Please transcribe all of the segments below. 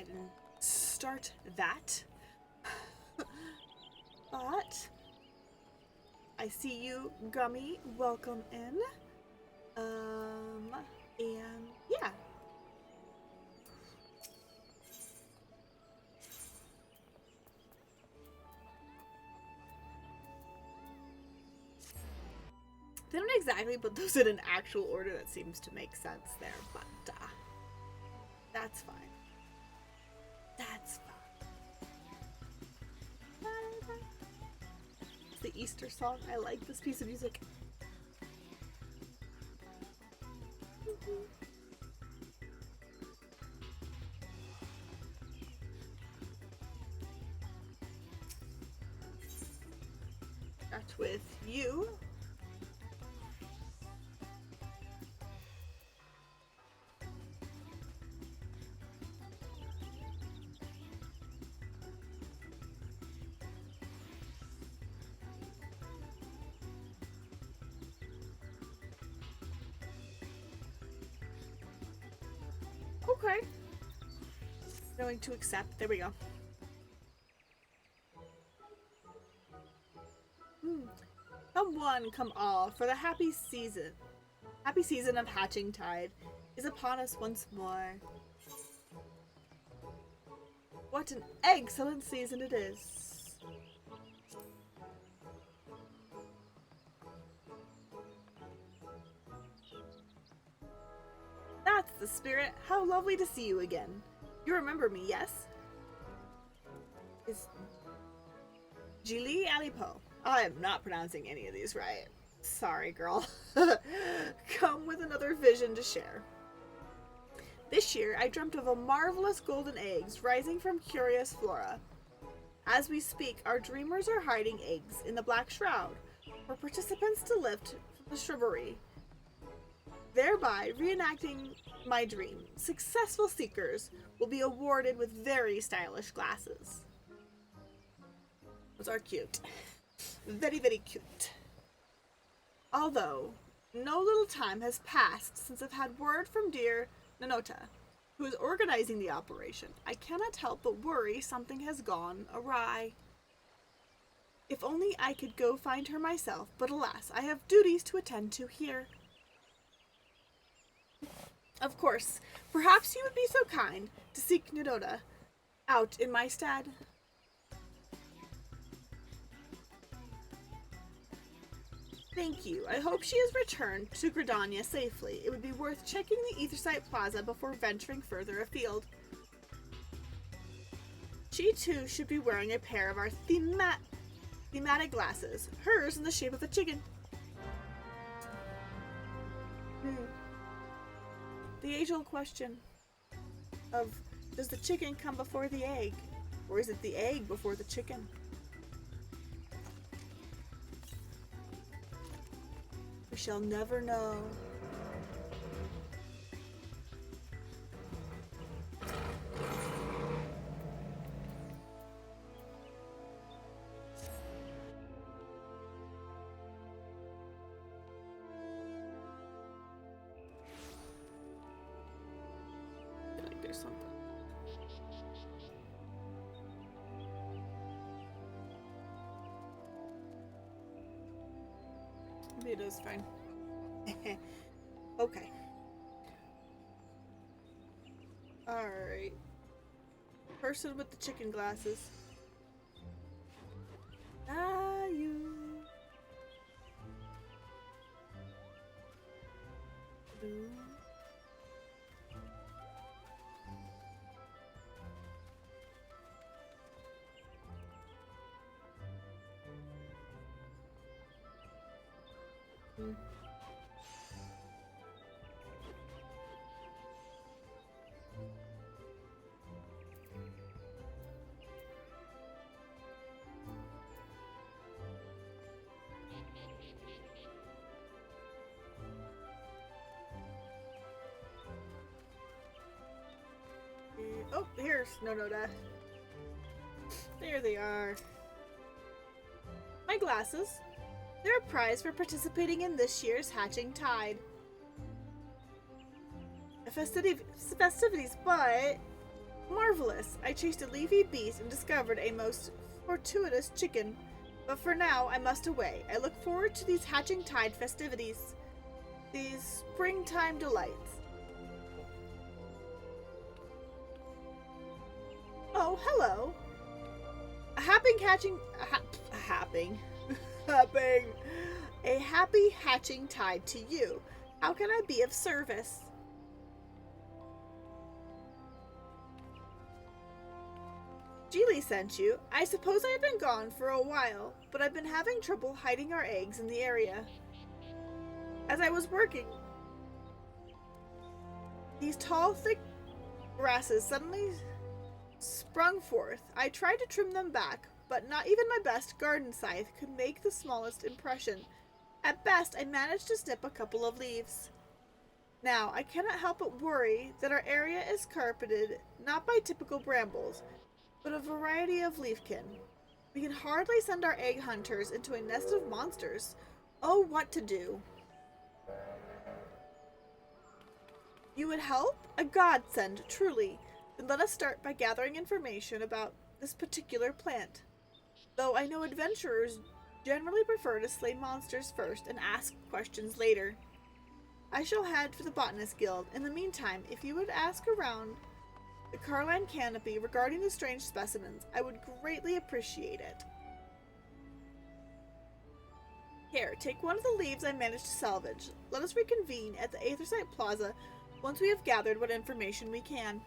ahead and start that. But I see you, Gummy. Welcome in. And yeah. They don't exactly put those in an actual order that seems to make sense there, but that's fine. That's fine. It's the Easter song. I like this piece of music. Start with you. Okay. Going to accept. There we go. Come one, come all, for the happy season of hatching tide is upon us once more. What an excellent season it is. That's the spirit. How lovely to see you again. You remember me, yes? It's Jili Alipo. I am not pronouncing any of these right. Sorry, girl. Come with another vision to share. This year, I dreamt of a marvelous golden eggs rising from curious flora. As we speak, our dreamers are hiding eggs in the black shroud for participants to lift from the shrubbery, thereby reenacting my dream. Successful seekers will be awarded with very stylish glasses. Those are cute. Very, very cute. Although, no little time has passed since I've had word from dear Nanota, who is organizing the operation. I cannot help but worry something has gone awry. If only I could go find her myself, but alas, I have duties to attend to here. Of course, perhaps you would be so kind to seek Nanota out in my stead. Thank you. I hope she has returned to Gridania safely. It would be worth checking the Ethersite Plaza before venturing further afield. She too should be wearing a pair of our thematic glasses, hers in the shape of a chicken. The age-old question of, does the chicken come before the egg? Or is it the egg before the chicken? We shall never know. I feel like there's something. Maybe it is fine. Okay. Alright. Person with the chicken glasses. Ah, you. Blue. Oh, here's Nanota. There they are. My glasses. They're a prize for participating in this year's Hatching Tide. Festivities, but Marvelous! I chased a leafy beast and discovered a most fortuitous chicken. But for now, I must away. I look forward to these hatching tide festivities. These springtime delights. Oh, hello. A happy hatching... A happy hatching tide to you. How can I be of service? Geely sent you. I suppose I've been gone for a while, but I've been having trouble hiding our eggs in the area. As I was working, these tall, thick grasses suddenly sprung forth. I tried to trim them back, but not even my best garden scythe could make the smallest impression. At best, I managed to snip a couple of leaves. Now, I cannot help but worry that our area is carpeted not by typical brambles, but a variety of leafkin. We can hardly send our egg hunters into a nest of monsters. Oh, what to do? You would help? A godsend, truly. Then let us start by gathering information about this particular plant. Though I know adventurers generally prefer to slay monsters first and ask questions later. I shall head for the Botanist Guild. In the meantime, if you would ask around the Carline Canopy regarding the strange specimens, I would greatly appreciate it. Here, take one of the leaves I managed to salvage. Let us reconvene at the Aethersite Plaza once we have gathered what information we can.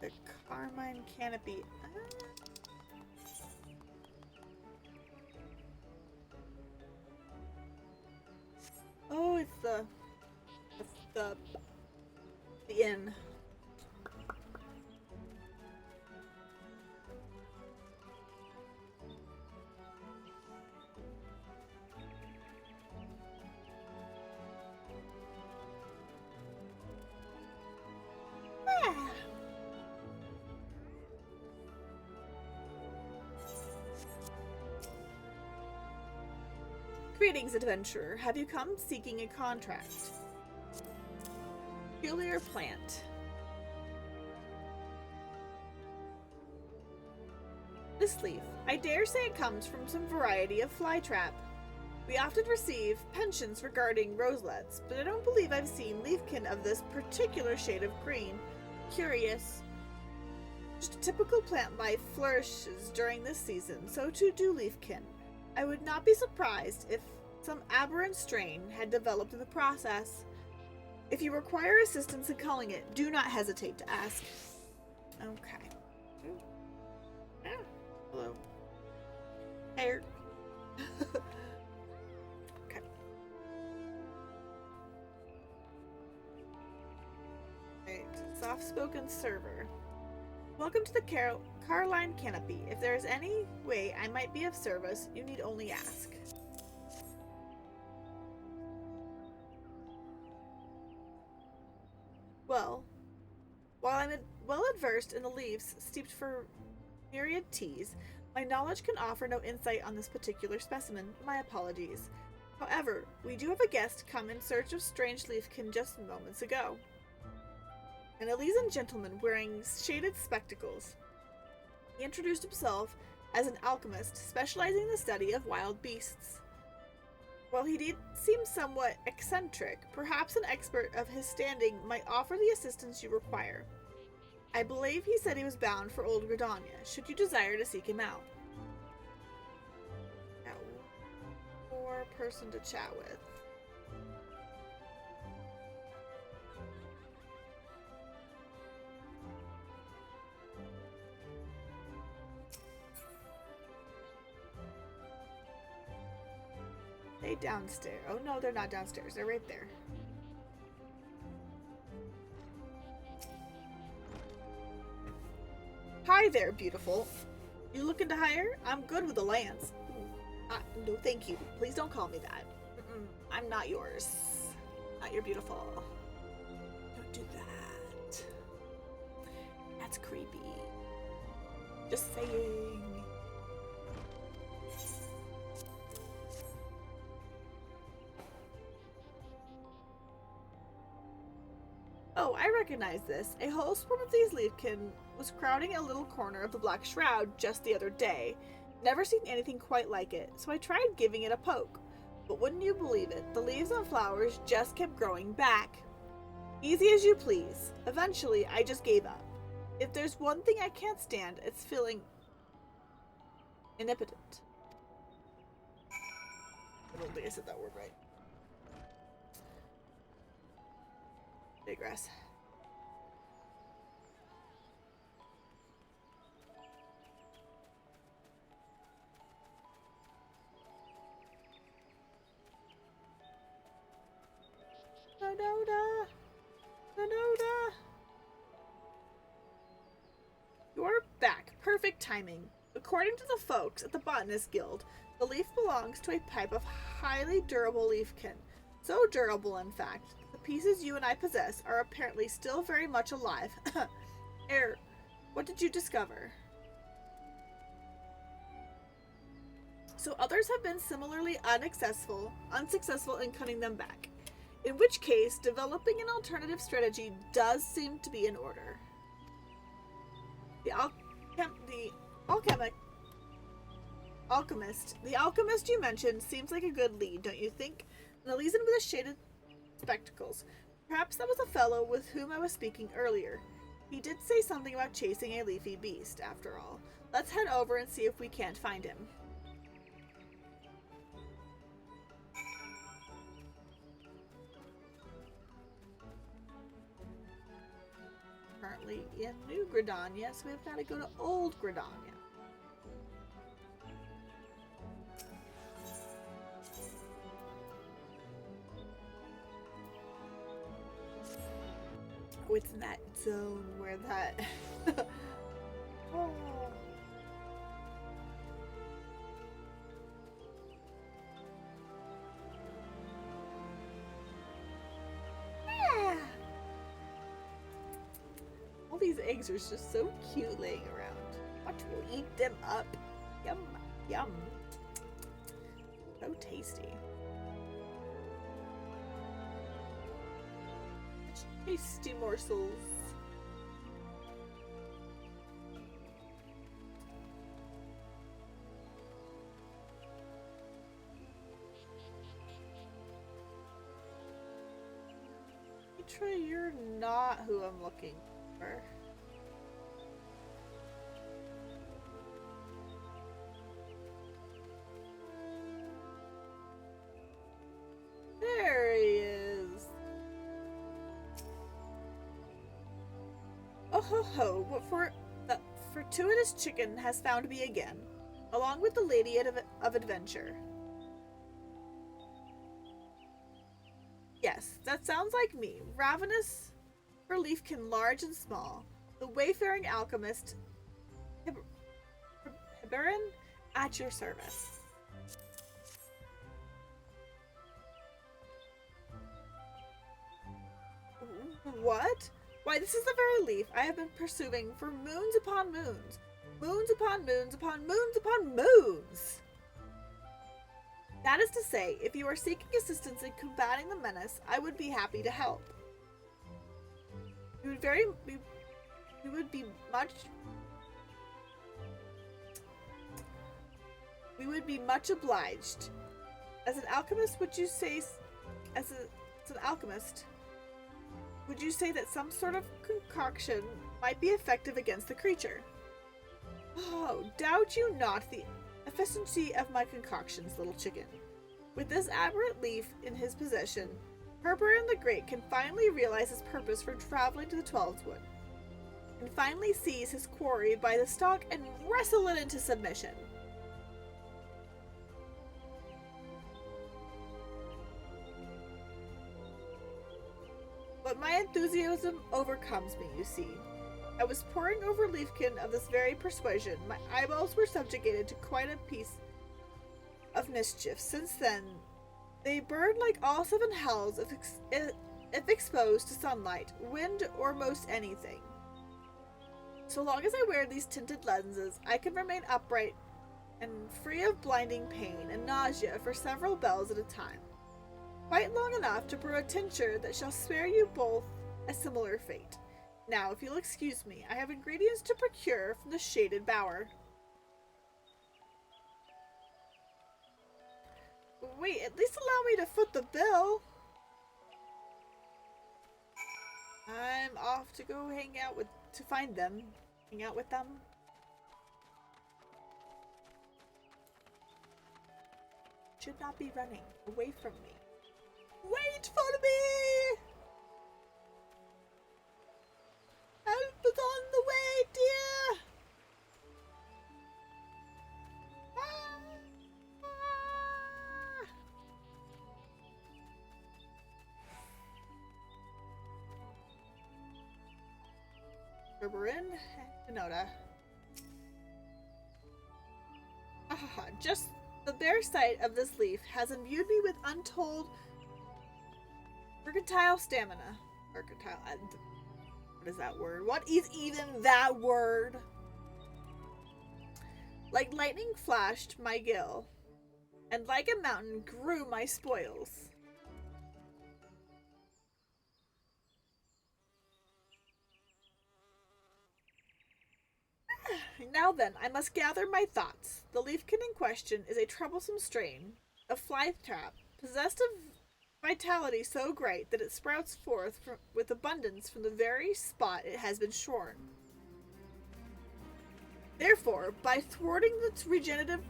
The Carmine Canopy. Oh, it's the inn. Greetings, adventurer. Have you come seeking a contract? Peculiar plant. This leaf. I dare say it comes from some variety of flytrap. We often receive pensions regarding roselets, but I don't believe I've seen leafkin of this particular shade of green. Curious. Just a typical plant life flourishes during this season, so too do leafkin. I would not be surprised if some aberrant strain had developed in the process. If you require assistance in culling it, do not hesitate to ask. Okay. Yeah. Hello. Hair. Okay. Right. Soft-spoken server. Welcome to the Carline Canopy. If there is any way I might be of service, you need only ask. Well, while I'm well adversed in the leaves steeped for myriad teas, my knowledge can offer no insight on this particular specimen. My apologies. However, we do have a guest come in search of strange leafkin just moments ago. An Elysian gentleman wearing shaded spectacles. He introduced himself as an alchemist specializing in the study of wild beasts. While he did seem somewhat eccentric, perhaps an expert of his standing might offer the assistance you require. I believe he said he was bound for Old Gridania, should you desire to seek him out. Now, one more person to chat with. They downstairs. Oh no, they're not downstairs. They're right there. Hi there, beautiful. You looking to hire? I'm good with the lance. No, thank you. Please don't call me that. I'm not yours. Not your beautiful. Don't do that. That's creepy. Just saying. Oh, I recognize this. A whole swarm of these leafkin was crowding a little corner of the Black Shroud just the other day. Never seen anything quite like it, so I tried giving it a poke. But wouldn't you believe it, the leaves and flowers just kept growing back. Easy as you please. Eventually, I just gave up. If there's one thing I can't stand, it's feeling omnipotent. I don't think I said that word right. Digress. Noda. You're back. Perfect timing. According to the folks at the Botanist Guild, the leaf belongs to a type of highly durable leafkin. So durable, in fact, the pieces you and I possess are apparently still very much alive. What did you discover? So others have been similarly unsuccessful in cutting them back. In which case, developing an alternative strategy does seem to be in order. The alchemist you mentioned seems like a good lead, don't you think? And the Elysian with the shaded spectacles. Perhaps that was a fellow with whom I was speaking earlier. He did say something about chasing a leafy beast, after all. Let's head over and see if we can't find him. Currently in New Gridania, so we've got to go to Old Gridania. Oh, it's in that zone where that... oh. Yeah. All these eggs are just so cute laying around. Watch we'll eat them up. Yum, yum. So tasty. Tasty morsels. Mitra, you're not who I'm looking for. There he is. Oh ho ho, what for the fortuitous chicken has found me again, along with the lady of adventure. Yes, that sounds like me. Ravenous for leafkin large and small. The wayfaring alchemist Hiberin at your service. What? Why, this is the very leaf I have been pursuing for moons upon moons. Moons upon moons upon moons upon moons! That is to say, if you are seeking assistance in combating the menace, I would be happy to help. We would be much obliged. As an alchemist, would you say that some sort of concoction might be effective against the creature? Oh, doubt you not the efficiency of my concoctions, little chicken. With this aberrant leaf in his possession, Herberin the Great can finally realize his purpose for traveling to the Twelveswood, and finally seize his quarry by the stalk and wrestle it into submission. But my enthusiasm overcomes me, you see. I was poring over leafkin of this very persuasion. My eyeballs were subjugated to quite a piece of mischief. Since then, they burn like all seven hells if exposed to sunlight, wind, or most anything. So long as I wear these tinted lenses, I can remain upright and free of blinding pain and nausea for several bells at a time. Quite long enough to brew a tincture that shall spare you both a similar fate. Now, if you'll excuse me, I have ingredients to procure from the shaded bower. Wait, at least allow me to foot the bill. I'm off to go find them. Hang out with them. Should not be running away from me. Wait for me! Help is on the way, dear! Berberin and Denoda. Just the bare sight of this leaf has imbued me with untold mercantile stamina. Mercantile. What is that word? What is even that word? Like lightning flashed my gill, and like a mountain grew my spoils. Now then, I must gather my thoughts. The leafkin in question is a troublesome strain, a fly trap, possessed of vitality so great that it sprouts forth with abundance from the very spot it has been shorn. Therefore, by thwarting its regenerative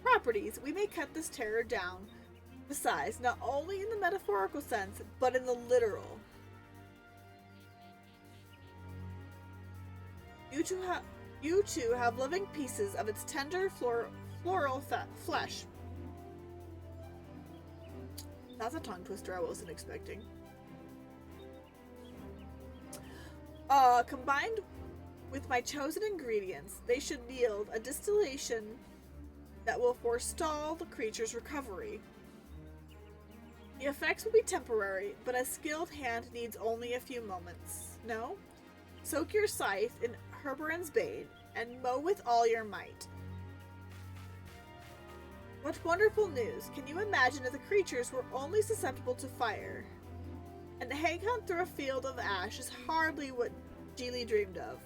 properties, we may cut this terror down to size, not only in the metaphorical sense, but in the literal. You two have living pieces of its tender floral flesh. That's a tongue twister I wasn't expecting. Combined with my chosen ingredients, they should yield a distillation that will forestall the creature's recovery. The effects will be temporary, but a skilled hand needs only a few moments. No? Soak your scythe in Herberin's bane and mow with all your might. What wonderful news! Can you imagine if the creatures were only susceptible to fire? And the hang hunt through a field of ash is hardly what Geely dreamed of.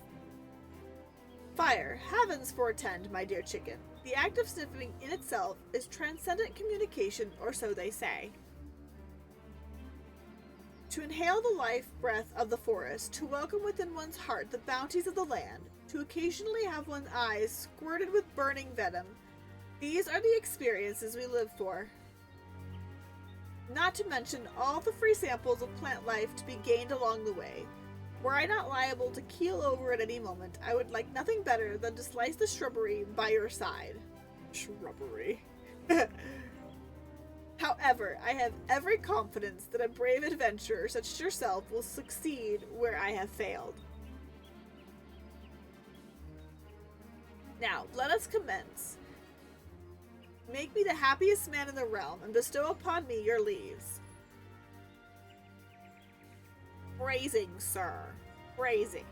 Fire, heavens fortend, my dear chicken. The act of sniffing in itself is transcendent communication, or so they say. To inhale the life breath of the forest, to welcome within one's heart the bounties of the land, to occasionally have one's eyes squirted with burning venom, these are the experiences we live for. Not to mention all the free samples of plant life to be gained along the way. Were I not liable to keel over at any moment, I would like nothing better than to slice the shrubbery by your side. Shrubbery. However, I have every confidence that a brave adventurer such as yourself will succeed where I have failed. Now, let us commence. Make me the happiest man in the realm, and bestow upon me your leaves. Phrasing, sir. Phrasing.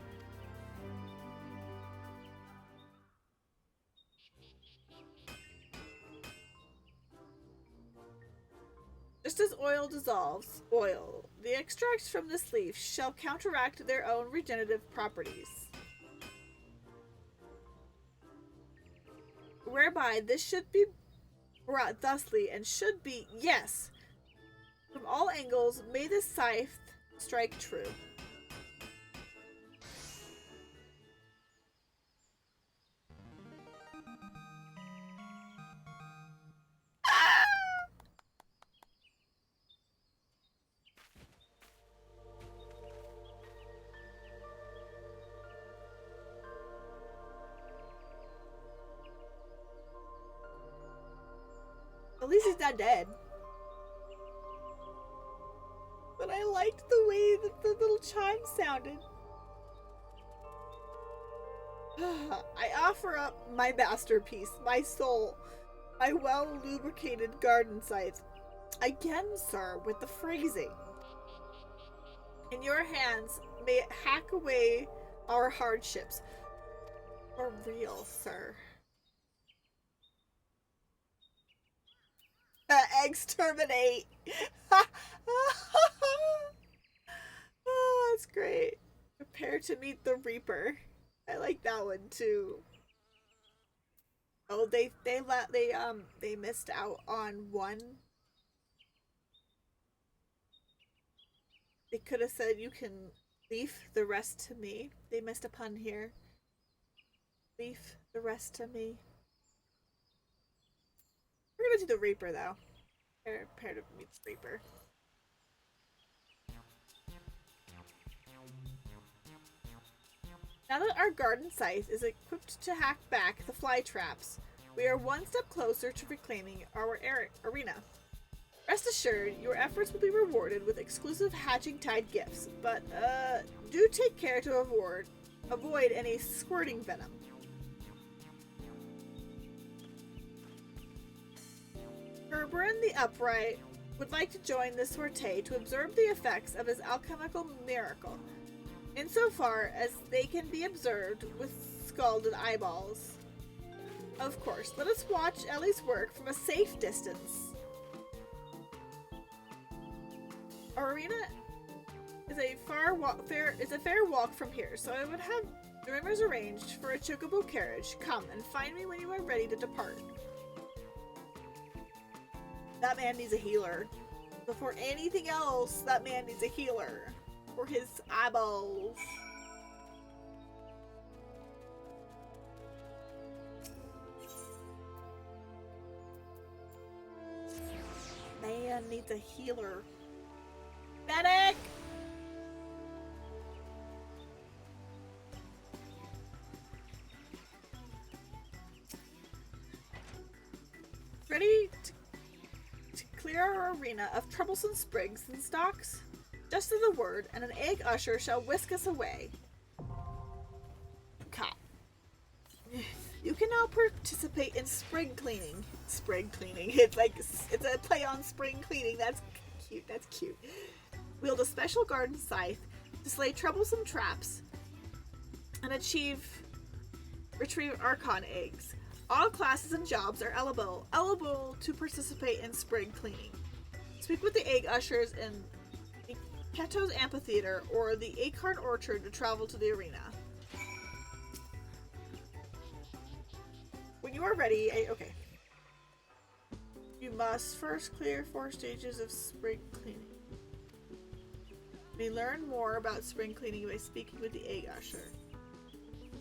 Just as oil dissolves oil, the extracts from this leaf shall counteract their own regenerative properties. Whereby this should be brought thusly and should be, yes, from all angles, may this scythe strike true. At least he's not dead. But I liked the way that the little chime sounded. I offer up my masterpiece, my soul, my well-lubricated garden scythe. Again, sir, with the phrasing. In your hands, may it hack away our hardships. For real, sir. Eggs terminate. Oh, that's great. Prepare to meet the Reaper. I like that one too. Oh, they missed out on one. They could have said you can leave the rest to me. They missed a pun here. Leave the rest to me. We're gonna do the Reaper though. Prepare to meet the Reaper. Now that our garden scythe is equipped to hack back the fly traps, we are one step closer to reclaiming our arena. Rest assured, your efforts will be rewarded with exclusive Hatching Tide gifts, but do take care to avoid any squirting venom. Herberin the Upright would like to join the sortie to observe the effects of his alchemical miracle, insofar as they can be observed with scalded eyeballs. Of course, let us watch Ellie's work from a safe distance. Our arena is a fair walk from here, so I would have the rumors arranged for a chocobo carriage. Come and find me when you are ready to depart. That man needs a healer. Before anything else, that man needs a healer. For his eyeballs. Man needs a healer. Medic! Ready to clear our arena of troublesome sprigs and stalks? Just as a word, and an egg usher shall whisk us away. Cat. You can now participate in spring cleaning. Spring cleaning. It's a play on spring cleaning. That's cute. That's cute. Wield a special garden scythe to slay troublesome traps and retrieve Archon eggs. All classes and jobs are eligible to participate in spring cleaning. Speak with the egg ushers in the Keto's Amphitheater or the Acorn Orchard to travel to the arena. When you are ready, okay. You must first clear 4 stages of spring cleaning. You may learn more about spring cleaning by speaking with the egg usher.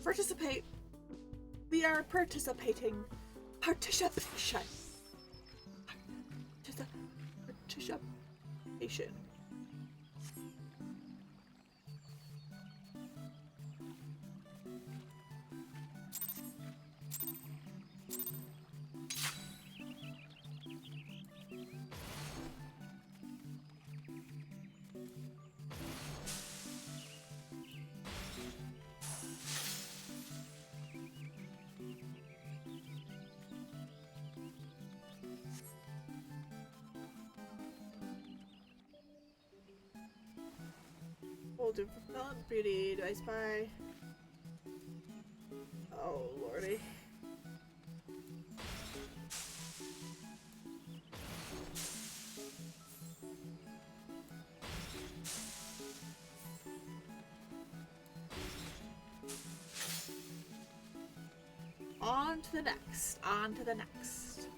Participate. We are participating. Participation. Participation. Hold your fulfillment beauty. Do I spy? Oh lordy. On to the next. On to the next.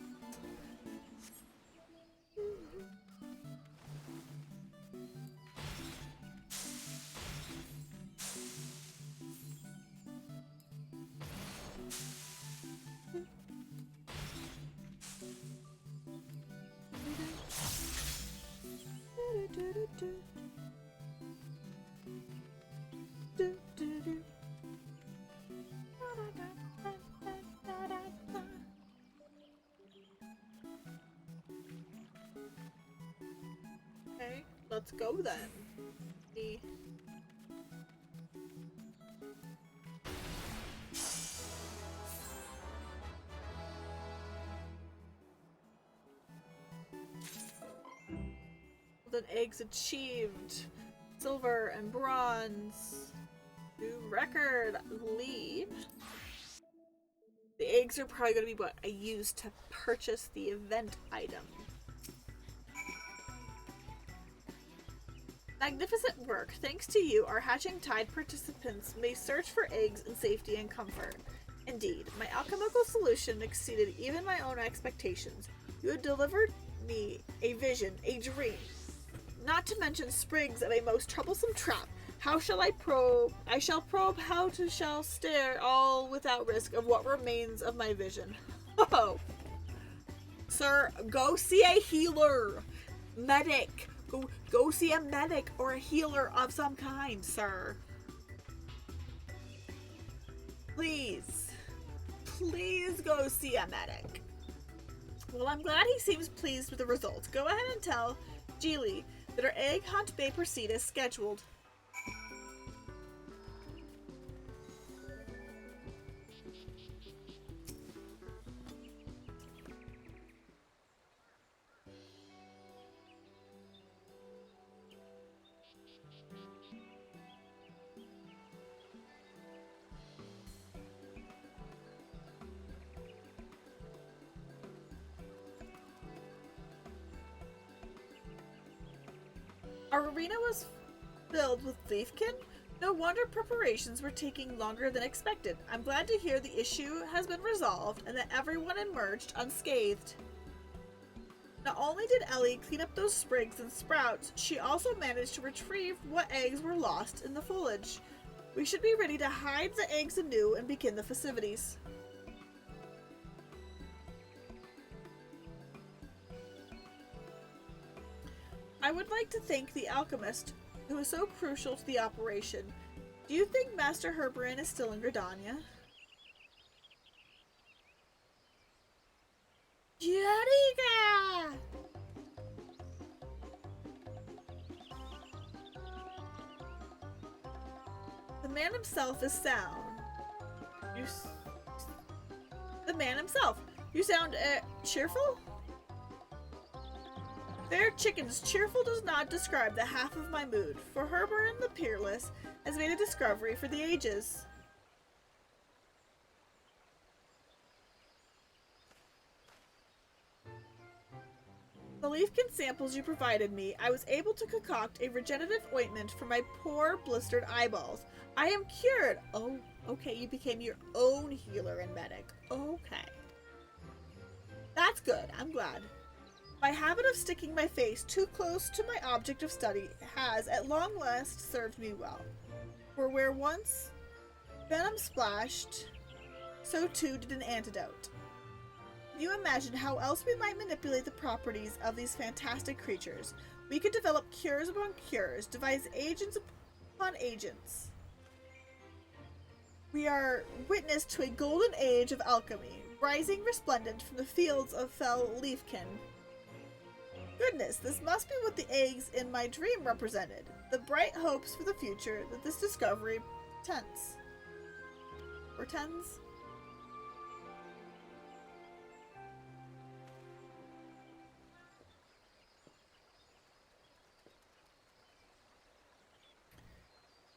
Okay, let's go then. Golden eggs achieved. Silver and bronze. New record lead. The eggs are probably going to be what I use to purchase the event item. Magnificent work. Thanks to you, our Hatching Tide participants may search for eggs in safety and comfort. Indeed, my alchemical solution exceeded even my own expectations. You have delivered me a vision, a dream. Not to mention sprigs of a most troublesome trap. How shall I probe? I shall probe how to shall stare, all without risk of what remains of my vision. Oh, sir, go see a healer, medic. Go see a medic or a healer of some kind, sir. Please go see a medic. Well, I'm glad he seems pleased with the results. Go ahead and tell Geely that our egg hunt may proceed as scheduled. Our arena was filled with Leafkin. No wonder preparations were taking longer than expected. I'm glad to hear the issue has been resolved and that everyone emerged unscathed. Not only did Ellie clean up those sprigs and sprouts, she also managed to retrieve what eggs were lost in the foliage. We should be ready to hide the eggs anew and begin the festivities. I would like to thank the alchemist who was so crucial to the operation. Do you think Master Herberin is still in Gridania? Jerica! The man himself is sound. The man himself. You sound, cheerful? Fair chickens, cheerful does not describe the half of my mood, for Herberin the Peerless has made a discovery for the ages. The leafkin samples you provided me, I was able to concoct a regenerative ointment for my poor blistered eyeballs. I am cured! Oh, okay, you became your own healer and medic. Okay. That's good, I'm glad. My habit of sticking my face too close to my object of study has, at long last, served me well. For where once venom splashed, so too did an antidote. You imagine how else we might manipulate the properties of these fantastic creatures. We could develop cures upon cures, devise agents upon agents. We are witness to a golden age of alchemy, rising resplendent from the fields of fell leafkin. Goodness, this must be what the eggs in my dream represented. The bright hopes for the future that this discovery portends.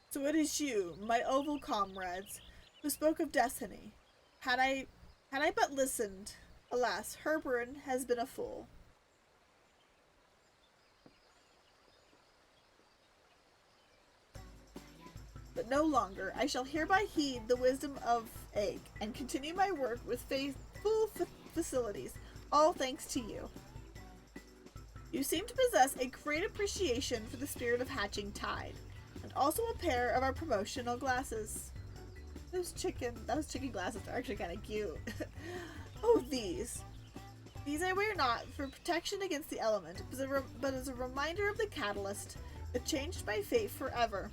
So it is you, my oval comrades, who spoke of destiny. Had I but listened, alas, Herberin has been a fool. But no longer. I shall hereby heed the wisdom of Egg and continue my work with faithful facilities, all thanks to you. You seem to possess a great appreciation for the spirit of Hatching Tide, and also a pair of our promotional glasses. Those chicken glasses are actually kind of cute. Oh, these. These I wear not for protection against the element, but as a reminder of the catalyst that changed my fate forever.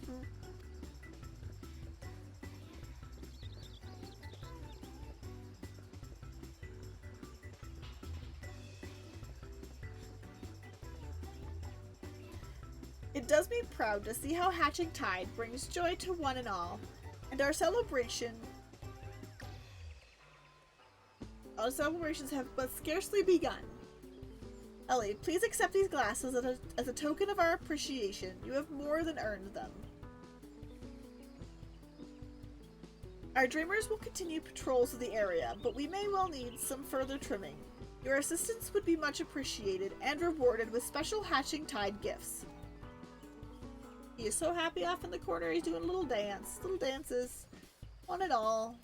It does me proud to see how Hatching Tide brings joy to one and all, and our celebrations have but scarcely begun. Ellie, please accept these glasses as a token of our appreciation. You have more than earned them. Our dreamers will continue patrols of the area, but we may well need some further trimming. Your assistance would be much appreciated and rewarded with special hatching tide gifts. He is so happy off in the corner. He's doing a little dance. Little dances. Want it all.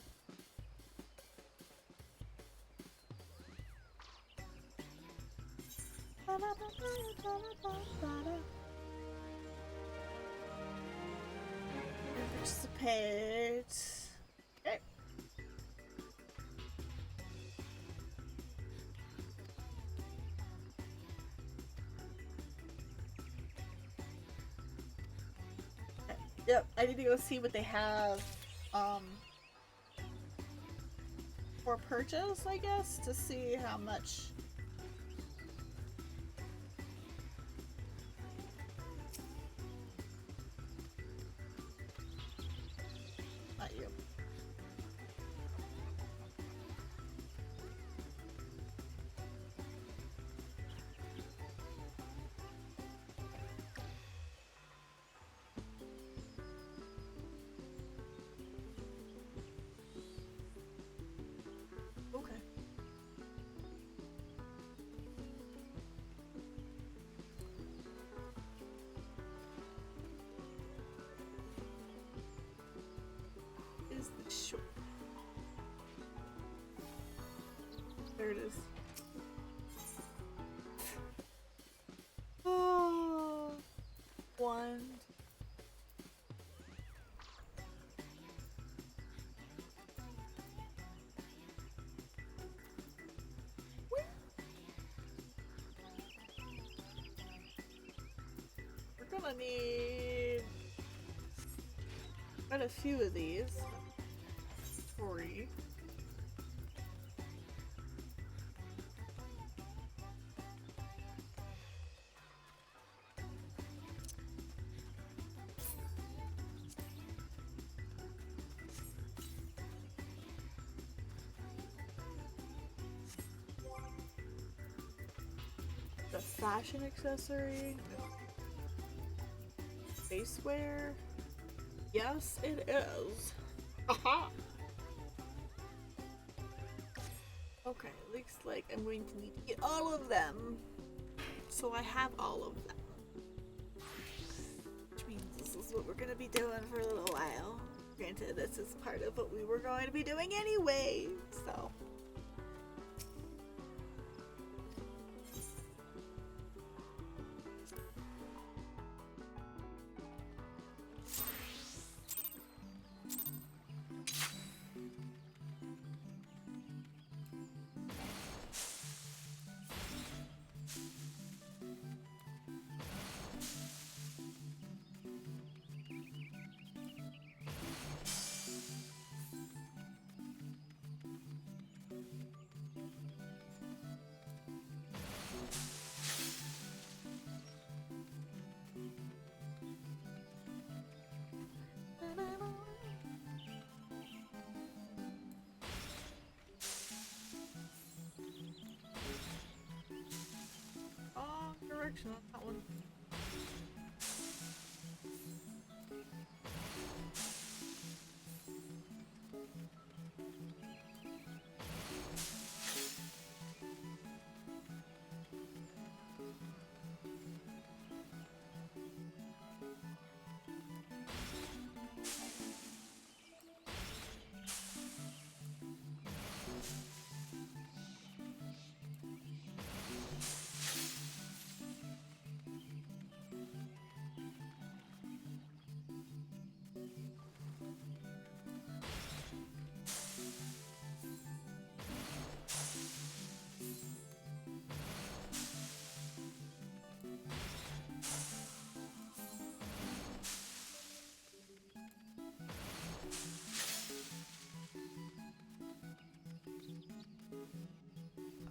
Participate. Okay. Yep, I need to go see what they have for purchase, I guess, to see how much. Not you. Okay. Is the short? There it is. Oh, one. We're gonna need quite a few of these. 3. The fashion accessory. Faceware. Yes, it is. Aha! Okay, looks like I'm going to need to get all of them. So I have all of them. Which means this is what we're going to be doing for a little while. Granted, this is part of what we were going to be doing anyway, so. Direction on that one.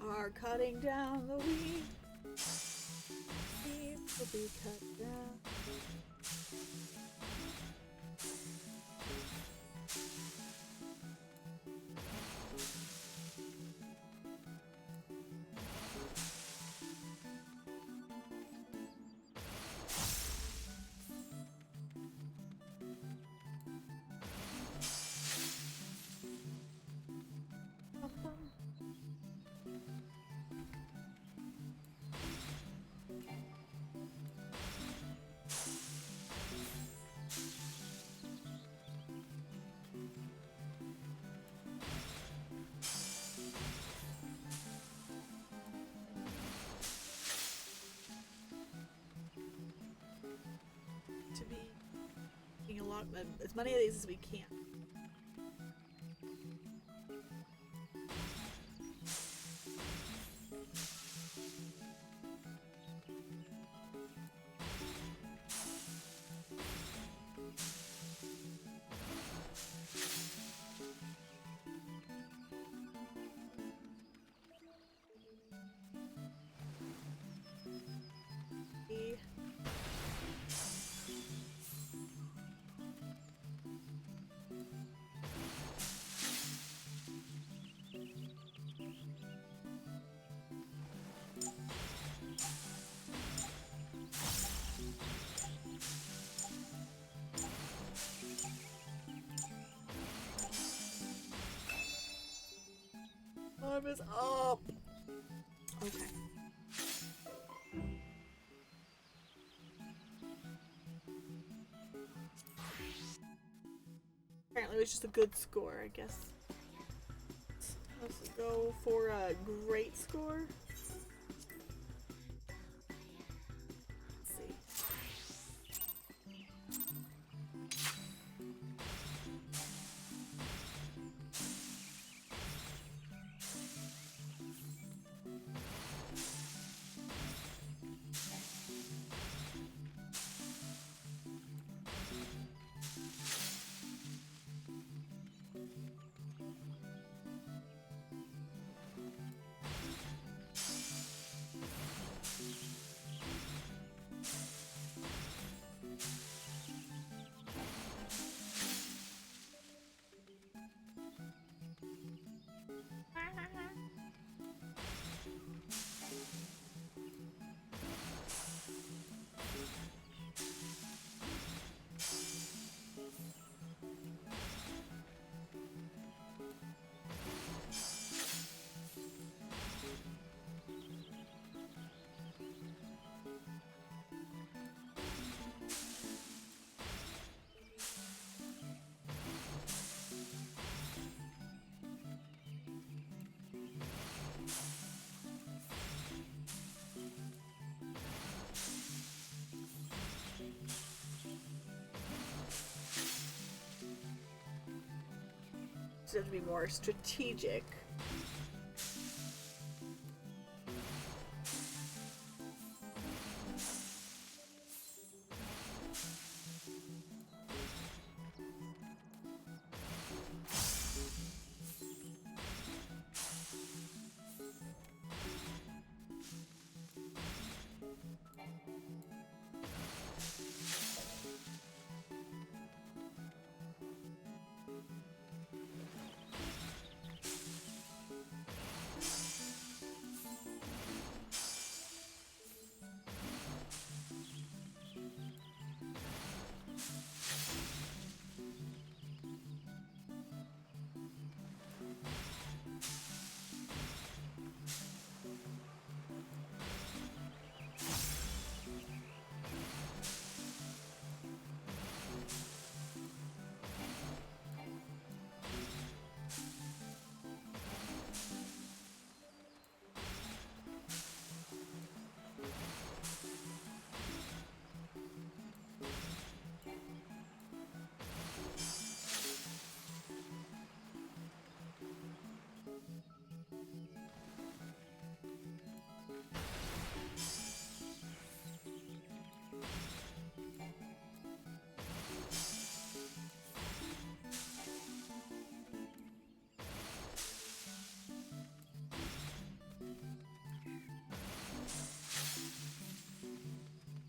Are cutting down the weed. Needs to be cut down. as many of these as we can. Time is up. Okay. Apparently it was just a good score, I guess. Let's go for a great score. Let's see. Just have to be more strategic.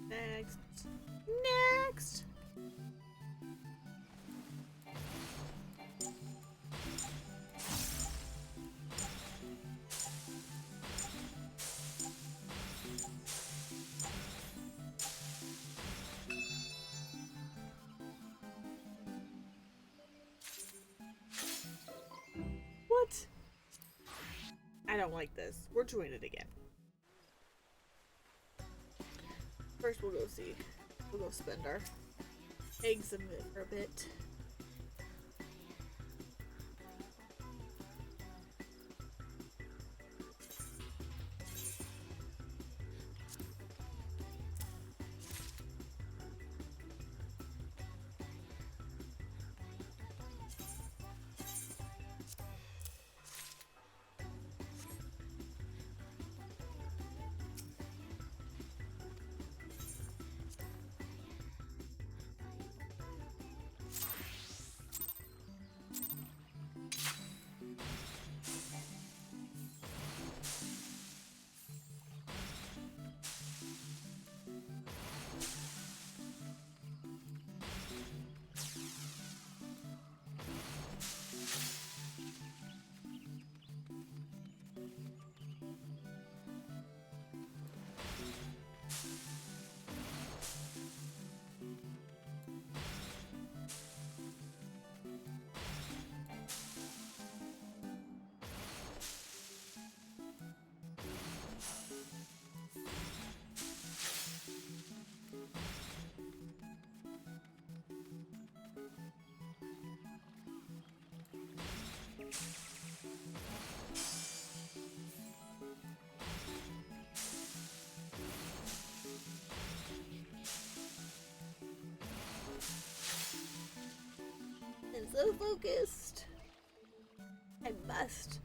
Next. Next! What? I don't like this. We're doing it again. First we'll go see. We'll go spend our eggs in it for a bit. so focused. I must.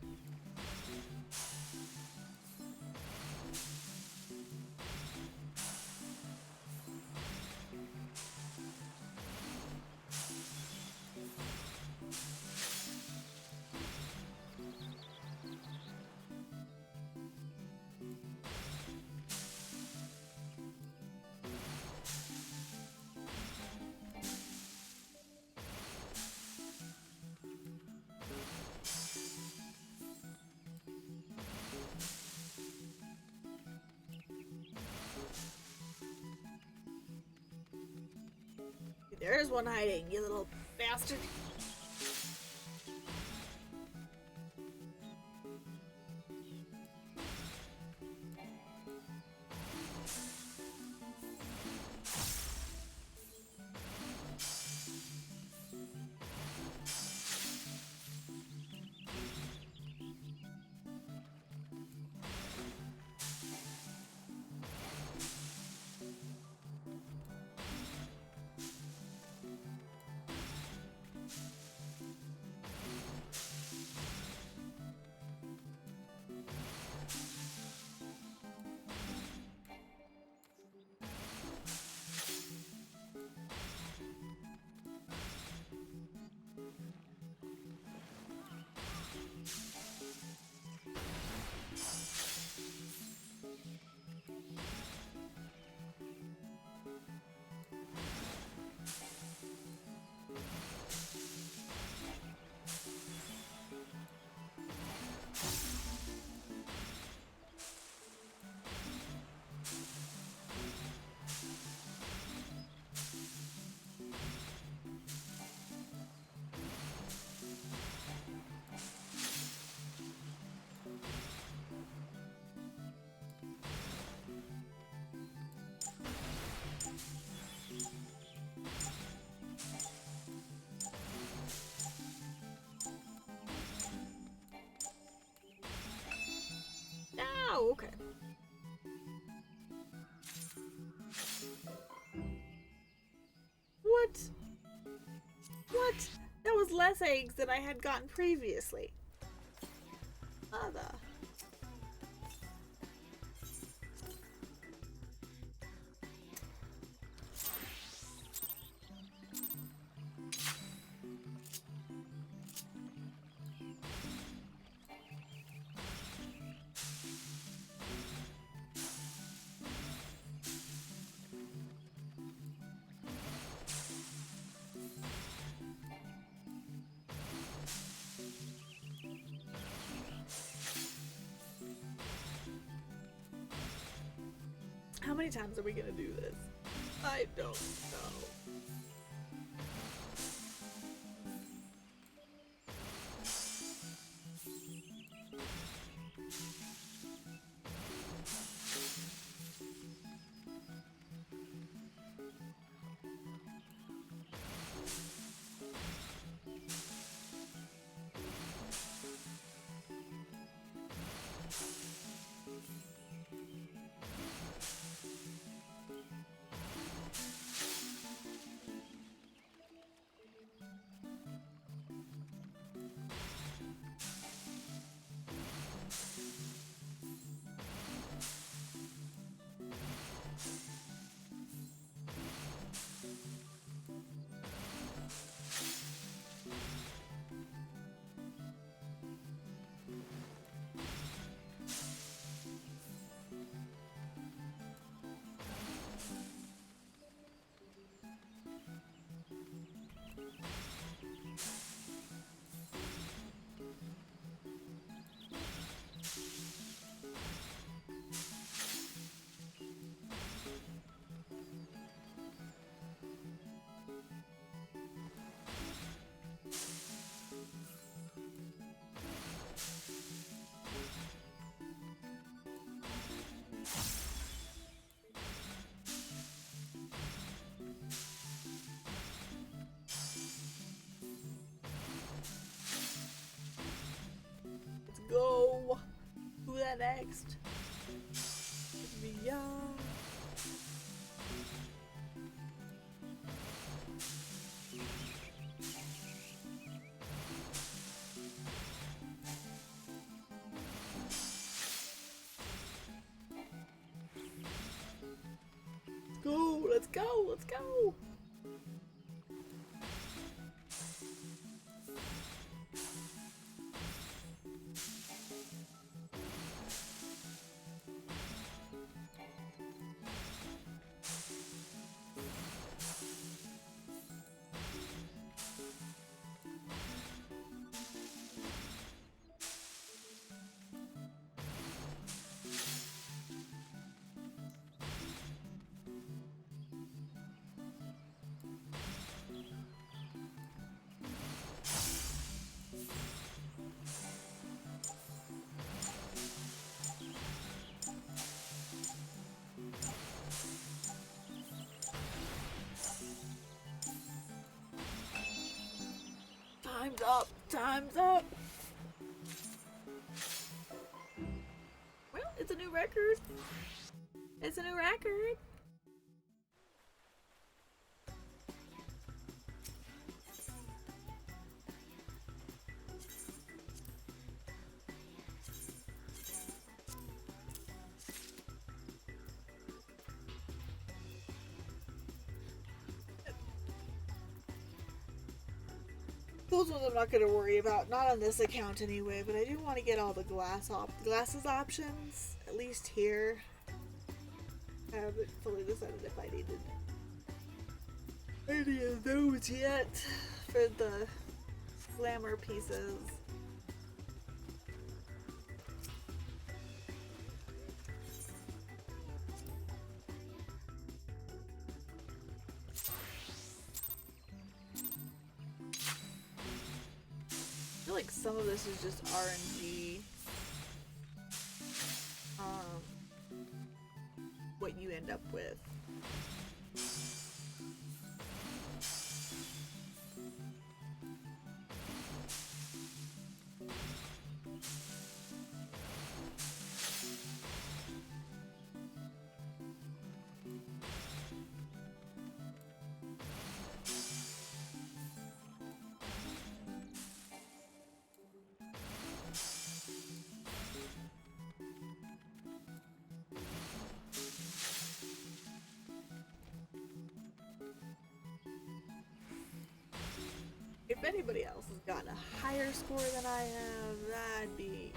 There's one hiding, you little bastard. Oh, okay. What? What? That was less eggs than I had gotten previously. Mother. How many times are we gonna do this? I don't know. Go. Do that next. Yeah. go! Let's go! Time's up! Time's up! Well, it's a new record. It's a new record. Those ones I'm not going to worry about, not on this account anyway, but I do want to get all the glasses options, at least here. I haven't fully decided if I needed any of those yet for the glamour pieces. I feel like some of this is just RNG. What you end up with. If anybody else has gotten a higher score than I have, that'd be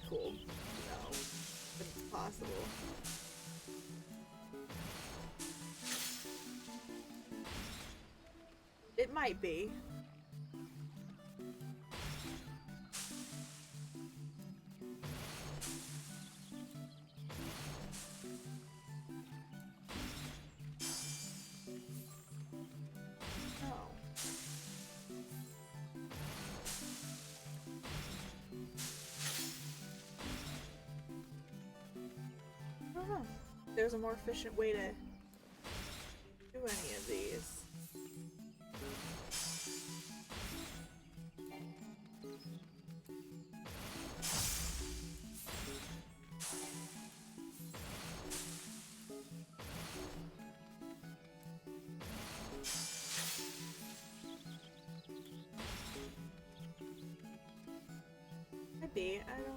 cool. You know, if it's possible. It might be. There's a more efficient way to do any of these. Maybe, I don't.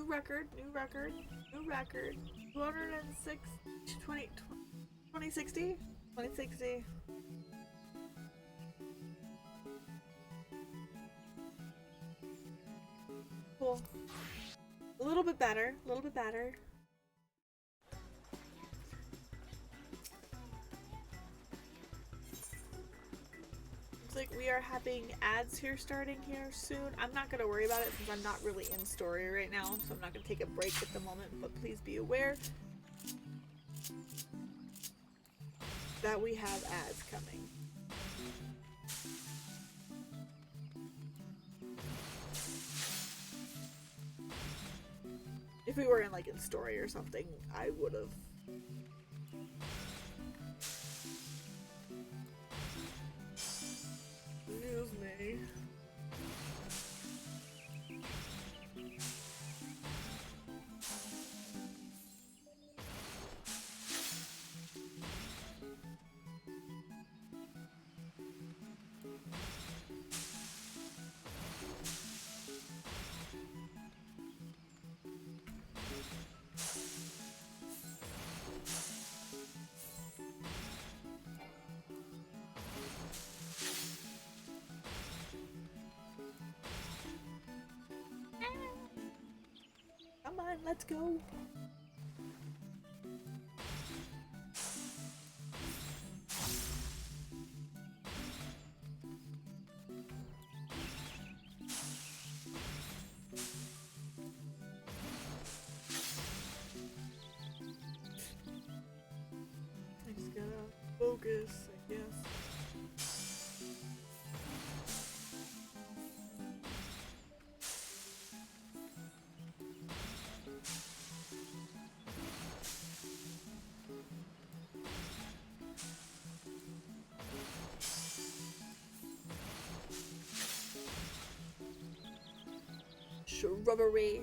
new record, new record, new record. 206, 2060? 2060. Cool. A little bit better, a little bit better. Looks like we are having ads here starting here soon. I'm not going to worry about it since I'm not really in story right now, so I'm not going to take a break at the moment, but please be aware that we have ads coming. If we were in like in story or something, I would have. Excuse me. Come on, let's go. I just gotta focus, I guess. Shrubbery.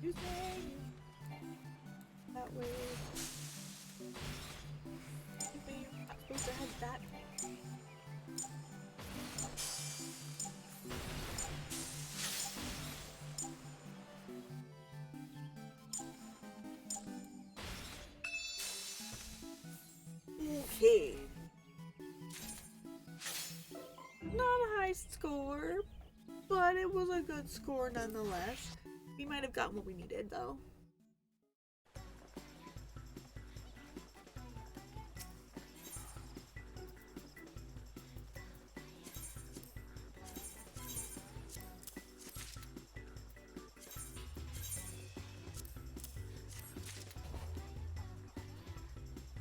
Excuse me. That way. Excuse me, you're not supposed to head that. Okay. Not a high score, but it was a good score nonetheless. We might have gotten what we needed though.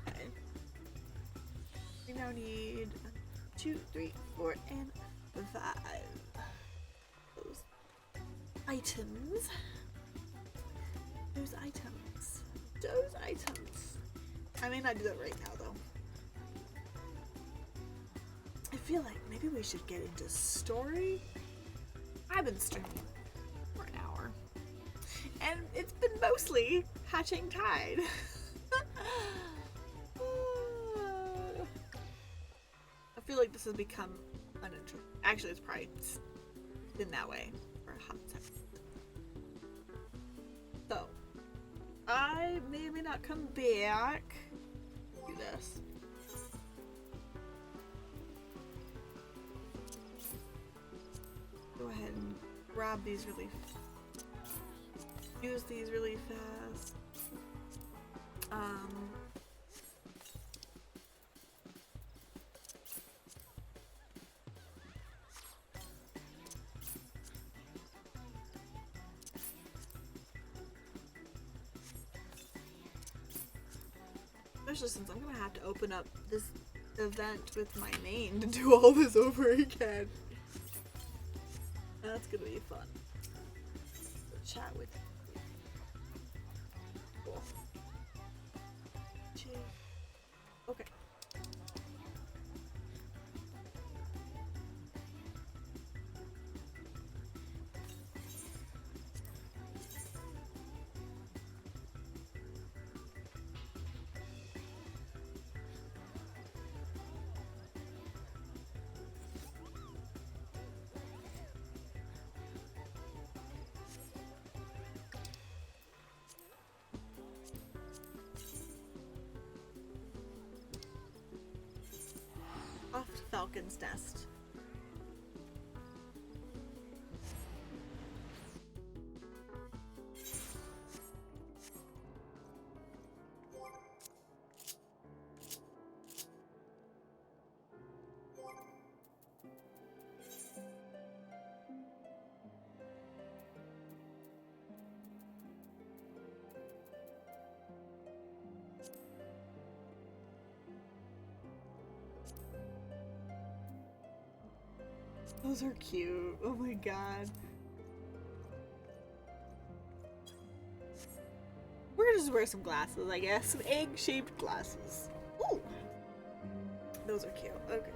Okay. We now need 2, 3, 4, and 5. Those items. Those items. Those items. I may not do that right now though. I feel like maybe we should get into story. I've been streaming for an hour. And it's been mostly Hatching Tide. I feel like this has become uninteresting. Actually, it's probably been that way for a hot second. So, I may or may not come back. Do this. Go ahead and grab these really use these really fast. Especially since I'm gonna have to open up this event with my name to do all this over again. That's gonna be fun. Chat with you. Cool. Okay. Off to Falcon's Nest. Those are cute. Oh my god. We're gonna just wear some glasses, I guess. Some egg-shaped glasses. Ooh! Those are cute. Okay.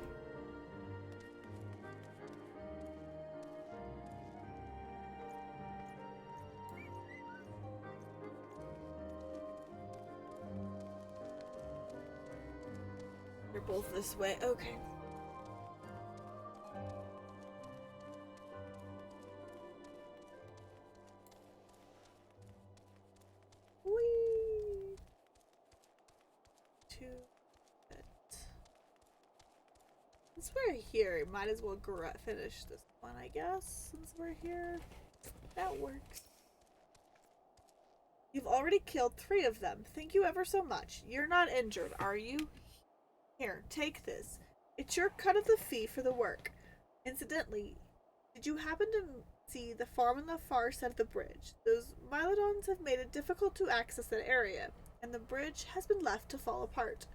They're both this way. Okay. Since we're here, might as well finish this one, I guess. Since we're here, that works. You've already killed 3 of them. Thank you ever so much. You're not injured, are you? Here, take this. It's your cut of the fee for the work. Incidentally, did you happen to see the farm on the far side of the bridge? Those Mylodons have made it difficult to access that area, and the bridge has been left to fall apart.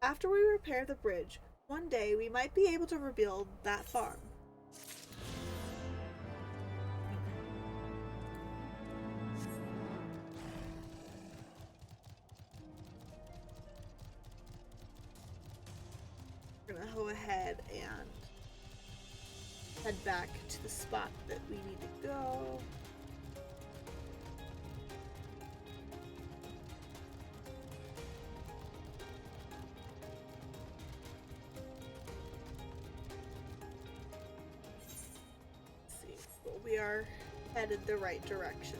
After we repair the bridge, one day we might be able to rebuild that farm. We're gonna go ahead and head back to the spot that we need to go. We are headed the right direction.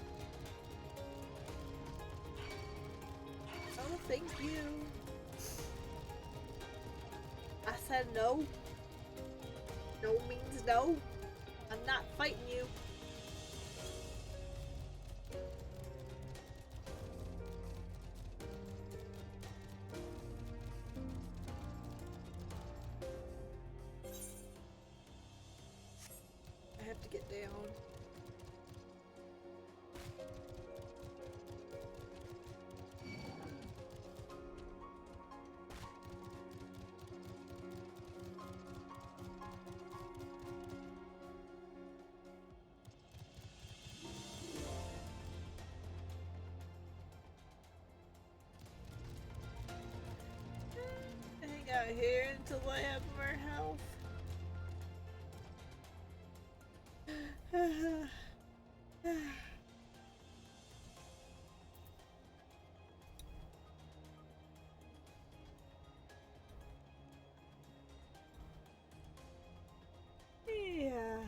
Oh, thank you. I said no. No means no. I'm not fighting you. I have to get down. Hang out here until I have more health. Yeah.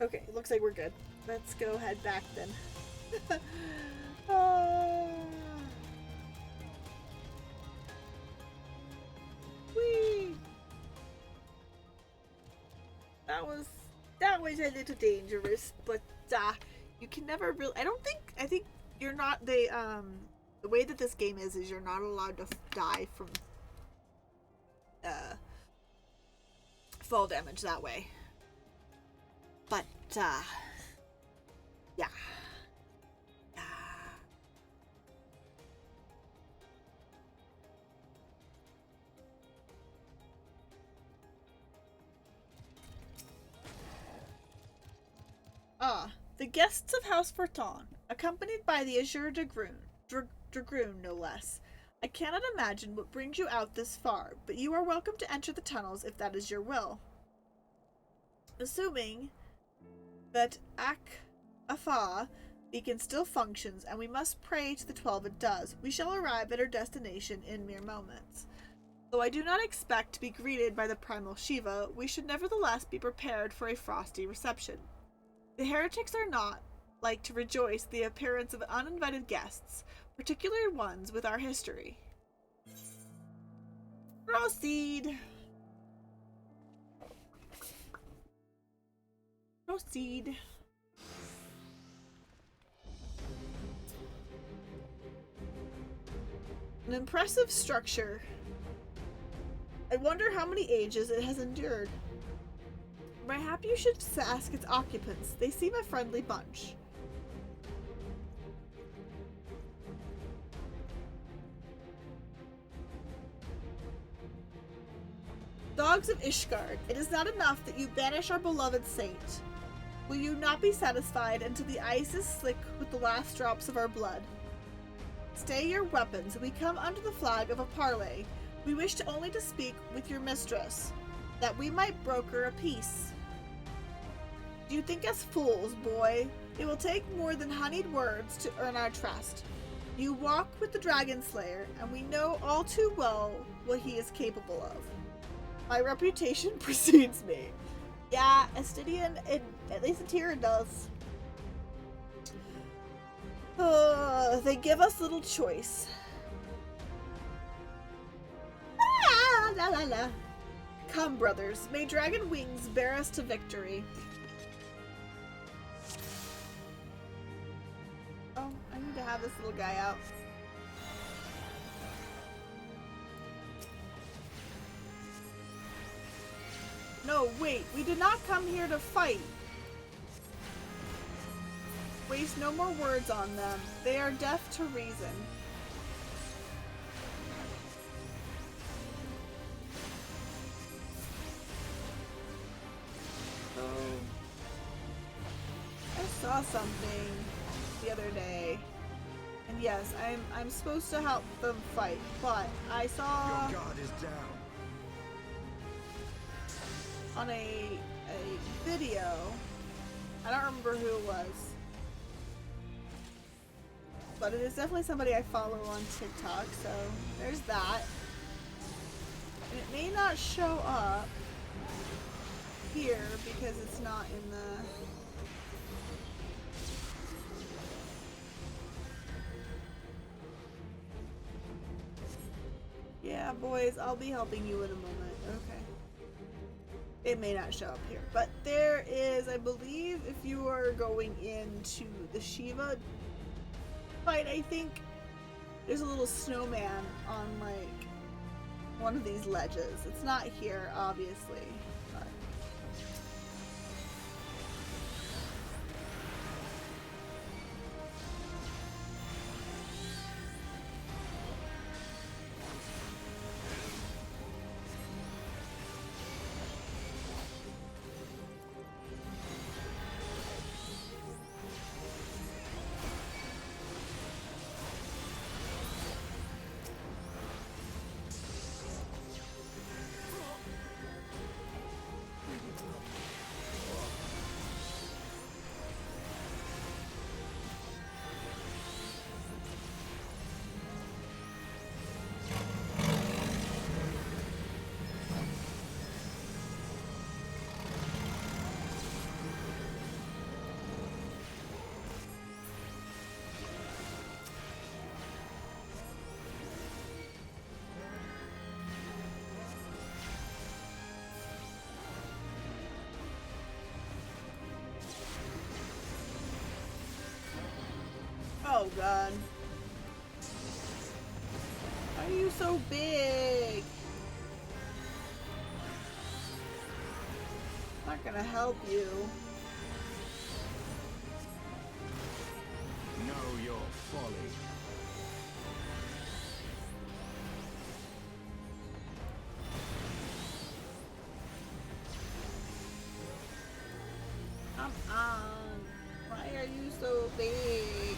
Okay, looks like we're good. Let's go head back then. uh, whee! That was a little dangerous, but you can never really. I think you're not the way that this game is you're not allowed to die from fall damage that way. But yeah. The guests of House Forton, accompanied by the Azure Dragoon, no less. I cannot imagine what brings you out this far, but you are welcome to enter the tunnels if that is your will. Assuming that Afa beacon still functions, and we must pray to the 12 it does, we shall arrive at our destination in mere moments. Though I do not expect to be greeted by the primal Shiva, we should nevertheless be prepared for a frosty reception. The heretics are not like to rejoice the appearance of uninvited guests, particularly ones with our history. Proceed. Proceed. An impressive structure. I wonder how many ages it has endured. Mayhap you should ask its occupants. They seem a friendly bunch. Dogs of Ishgard, it is not enough that you banish our beloved saint. Will you not be satisfied until the ice is slick with the last drops of our blood? Stay your weapons. We come under the flag of a parley. We wish only to speak with your mistress, that we might broker a peace. Do you think us fools, boy? It will take more than honeyed words to earn our trust. You walk with the Dragon Slayer, and we know all too well what he is capable of. My reputation precedes me. Yeah, Estidian, at least a Tyrion does. They give us little choice. Ah, la la la. Come, brothers, may dragon wings bear us to victory. Oh, I need to have this little guy out. No, wait, we did not come here to fight. Waste no more words on them. They are deaf to reason. Oh. I saw something the other day. And yes, I'm supposed to help them fight, but I saw your god is down. On a video, I don't remember who it was, but it is definitely somebody I follow on TikTok, so there's that. And it may not show up here because it's not in the... Yeah, boys, I'll be helping you in a moment. Okay. It may not show up here, but there is, I believe, if you are going into the Shiva fight, I think there's a little snowman on like one of these ledges. It's not here, obviously, but god. Why are you so big? I'm not gonna help you. Know your folly. Come on. Why are you so big?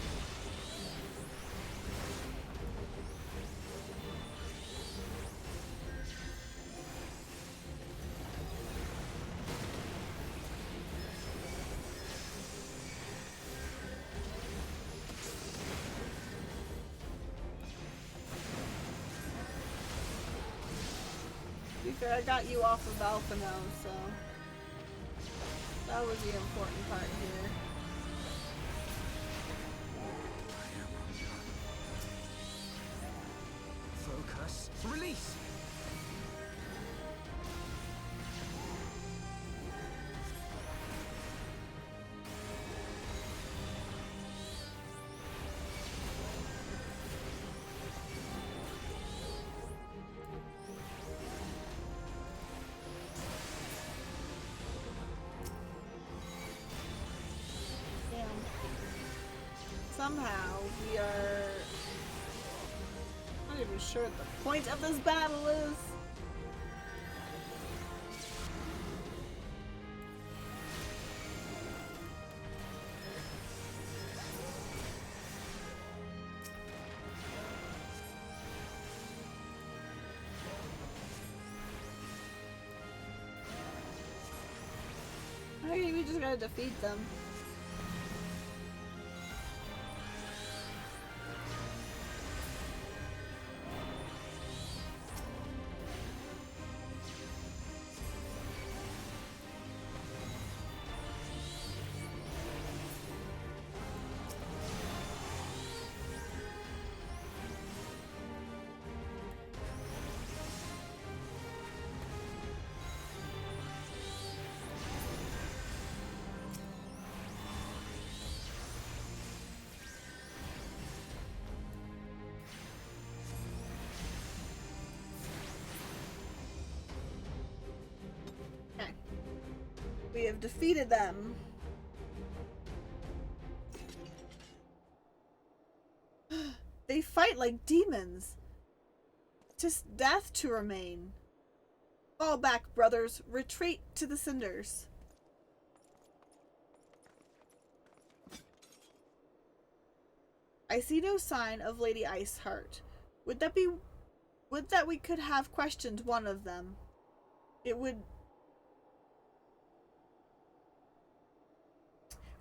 I got you off of Alpha now, so that was the important part here. Focus. Release. Somehow we are not even sure what the point of this battle is. Okay, we just gotta defeat them. We have defeated them. They fight like demons. 'Tis death to remain. Fall back, brothers. Retreat to the cinders. I see no sign of Lady Iceheart. Would that we could have questioned one of them? It would...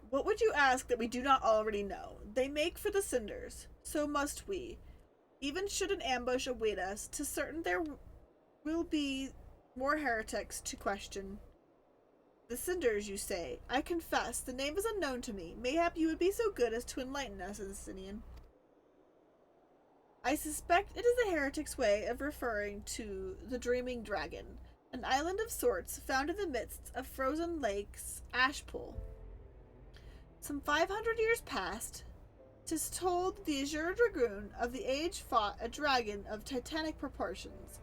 What would you ask that we do not already know? They make for the cinders. So must we. Even should an ambush await us, 'tis certain there will be more heretics to question. The cinders, you say. I confess, the name is unknown to me. Mayhap you would be so good as to enlighten us, Abyssinian. I suspect it is a heretic's way of referring to the Dreaming Dragon, an island of sorts found in the midst of frozen lakes Ashpool. Some 500 years past, 'tis told the Azure Dragoon of the age fought a dragon of titanic proportions.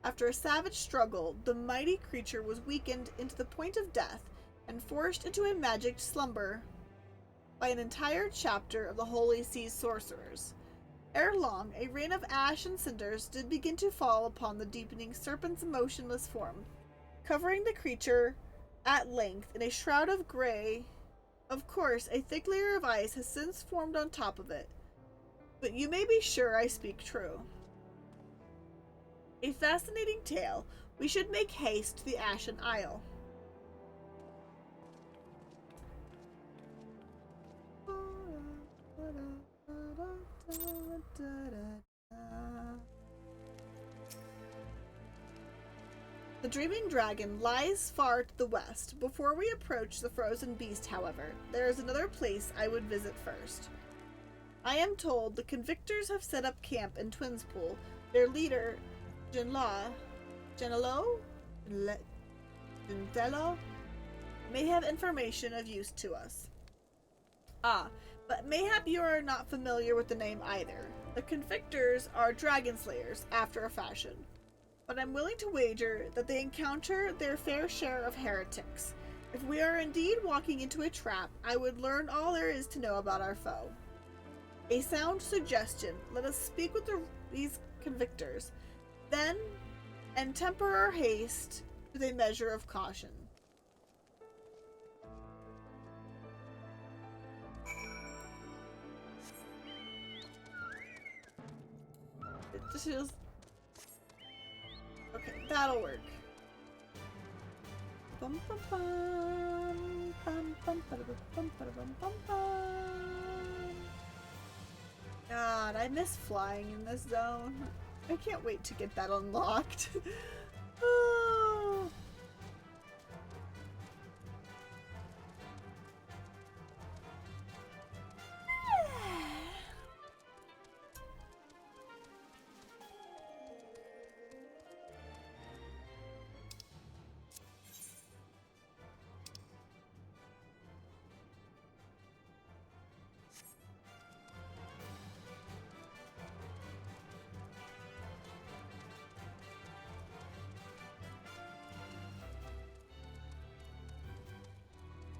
After a savage struggle, the mighty creature was weakened into the point of death and forced into a magic slumber by an entire chapter of the Holy Sea's sorcerers. Ere long, a rain of ash and cinders did begin to fall upon the deepening serpent's motionless form, covering the creature at length in a shroud of grey. Of course, a thick layer of ice has since formed on top of it, but you may be sure I speak true. A fascinating tale. We should make haste to the Ashen Isle. The Dreaming Dragon lies far to the west. Before we approach the frozen beast, however, there is another place I would visit first. I am told the convictors have set up camp in Twinspool. Their leader, Genelo, may have information of use to us. Ah, But mayhap you are not familiar with the name either. The Convictors are dragon slayers, after a fashion. But I'm willing to wager that they encounter their fair share of heretics. If we are indeed walking into a trap, I would learn all there is to know about our foe. A sound suggestion. Let us speak with these Convictors, then, and temper our haste with a measure of caution. It just feels... Okay, that'll work. Bum, bum, bum, bum, bum, bum, bum, bum, bum, bum. God, I miss flying in this zone. I can't wait to get that unlocked. Oh.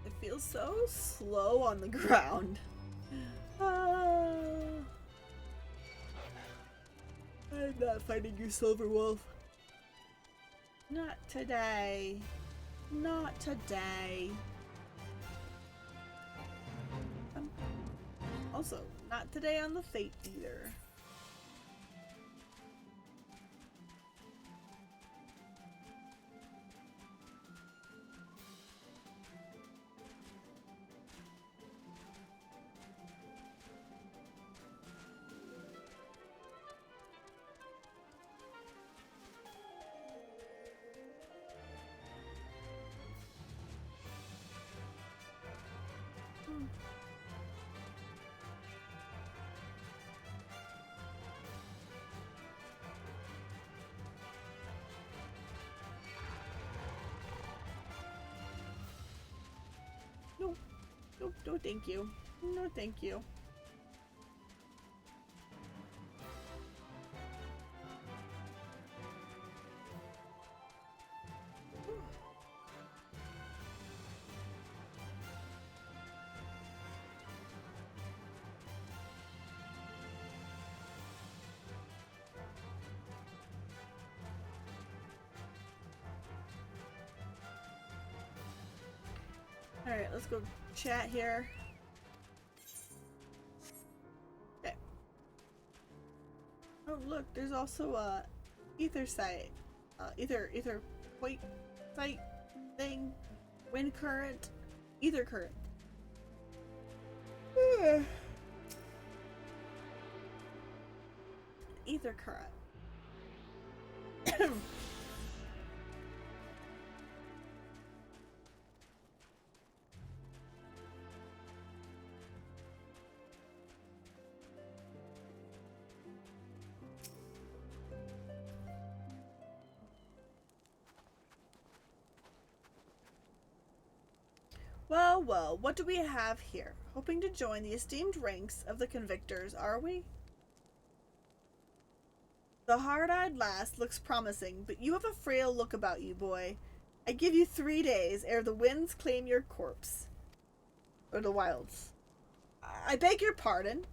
It feels so slow on the ground. I'm not fighting you, Silver Wolf. Not today. Not today. Also, not today on the Fate either. No. Nope, no thank you. No thank you. Alright, let's go chat here. Okay. Oh look, there's also a ether site. Ether point site thing. Wind current. Ether current. Ether current. Well, well, what do we have here? Hoping to join the esteemed ranks of the Convictors, are we? The hard-eyed lass looks promising, but you have a frail look about you, boy. I give you 3 days ere the winds claim your corpse. Or the wilds. I beg your pardon.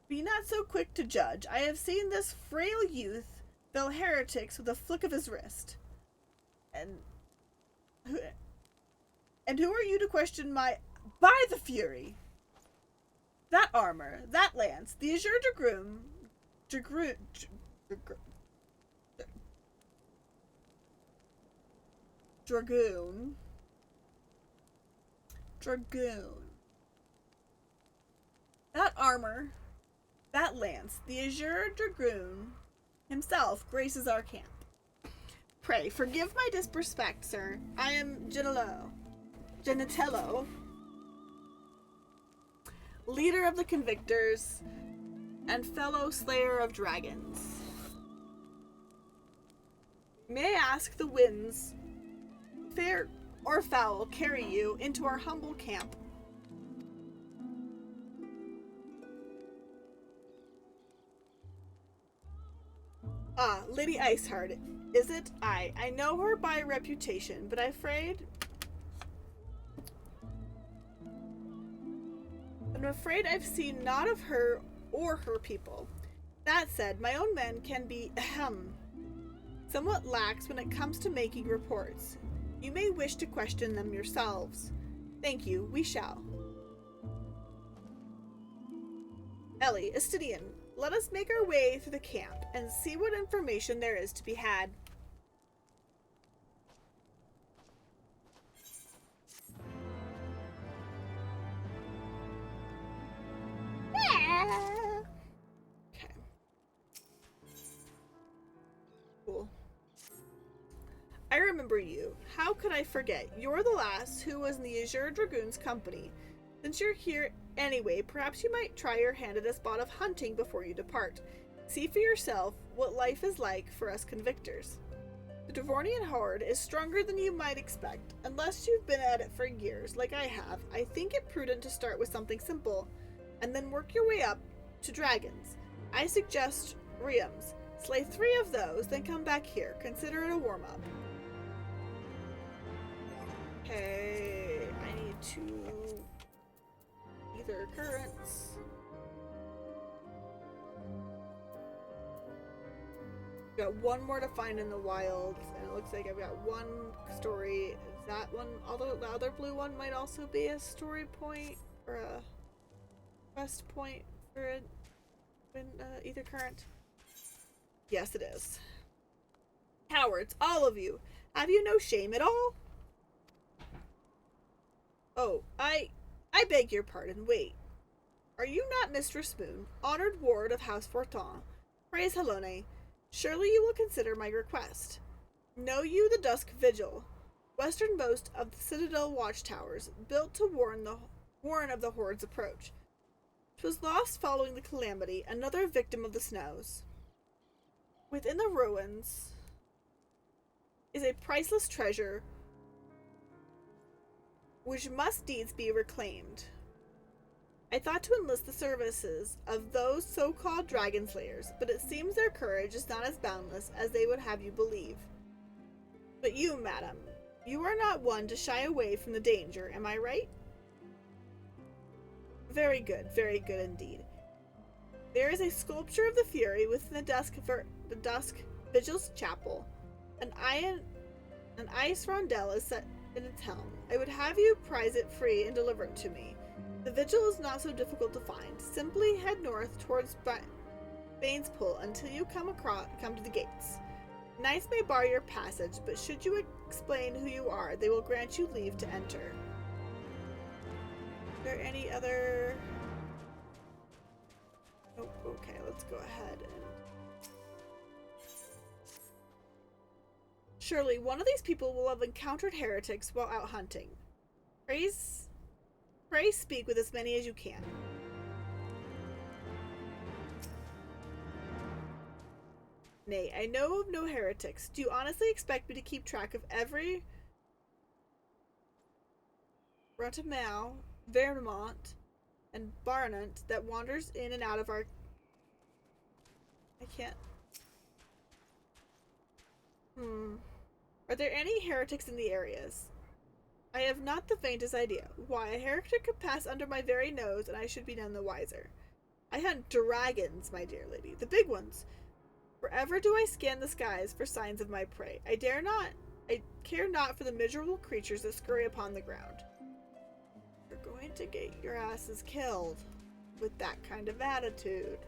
Be not so quick to judge. I have seen this frail youth fell heretics with a flick of his wrist. And who are you to question my... By the Fury! That armor, that lance, the Azure Dragoon. That armor, that lance, the Azure Dragoon himself graces our camp. Pray, forgive my disrespect, sir. I am Genitello, leader of the Convictors and fellow slayer of dragons. May I ask the winds, fair or foul, carry you into our humble camp? Ah, Lady Iceheart, is it? I know her by reputation, but I'm afraid I've seen naught of her or her people. That said, my own men can be, somewhat lax when it comes to making reports. You may wish to question them yourselves. Thank you, we shall. Ellie, Astidian, let us make our way through the camp and see what information there is to be had. Okay. Cool. I remember you. How could I forget? You're the last who was in the Azure Dragoon's company. Since you're here anyway, perhaps you might try your hand at a spot of hunting before you depart. See for yourself what life is like for us convictors. The Devornian horde is stronger than you might expect. Unless you've been at it for years, like I have, I think it prudent to start with something simple, and then work your way up to dragons. I suggest Riams. Slay 3 of those, then come back here. Consider it a warm-up. Okay, I need to either currents. Got one more to find in the wilds, and it looks like I've got one story. Is that one, although the other blue one might also be a story point or a quest point for either current. Yes, it is. Cowards, all of you. Have you no shame at all? Oh, I beg your pardon. Wait. Are you not Mistress Moon, honored ward of House Fortin? Praise Helone. Surely you will consider my request. Know you the Dusk Vigil, westernmost of the Citadel watchtowers, built to warn of the horde's approach. 'Twas lost following the calamity, another victim of the snows. Within the ruins is a priceless treasure which must needs be reclaimed. I thought to enlist the services of those so-called dragon slayers, but it seems their courage is not as boundless as they would have you believe. But you, madam, you are not one to shy away from the danger, am I right? Very good indeed. There is a sculpture of the Fury within the Dusk Vigil's chapel. An ice rondel is set in its helm. I would have you prize it free and deliver it to me. The Vigil is not so difficult to find. Simply head north towards Bane's Pool until you come to the gates. Knights may bar your passage, but should you explain who you are, they will grant you leave to enter. Is there any other... Oh, okay, let's go ahead and... Surely one of these people will have encountered heretics while out hunting. Pray speak with as many as you can. Nay, I know of no heretics. Do you honestly expect me to keep track of every Rotamau, Vermont, and Barnant that wanders in and out of our... I can't... Are there any heretics in the areas? I have not the faintest idea. Why, a heretic could pass under my very nose, and I should be none the wiser. I hunt dragons, my dear lady, the big ones. Forever do I scan the skies for signs of my prey. I care not for the miserable creatures that scurry upon the ground. You're going to get your asses killed with that kind of attitude.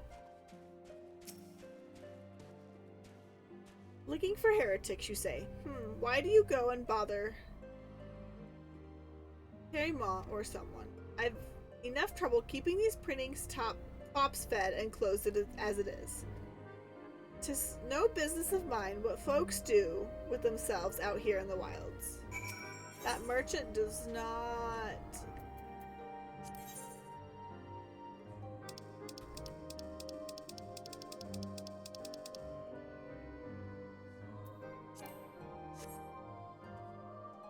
Looking for heretics, you say? Why do you go and bother Ma or someone? I've enough trouble keeping these printings tops fed and closed as it is. 'Tis no business of mine what folks do with themselves out here in the wilds. That merchant does not...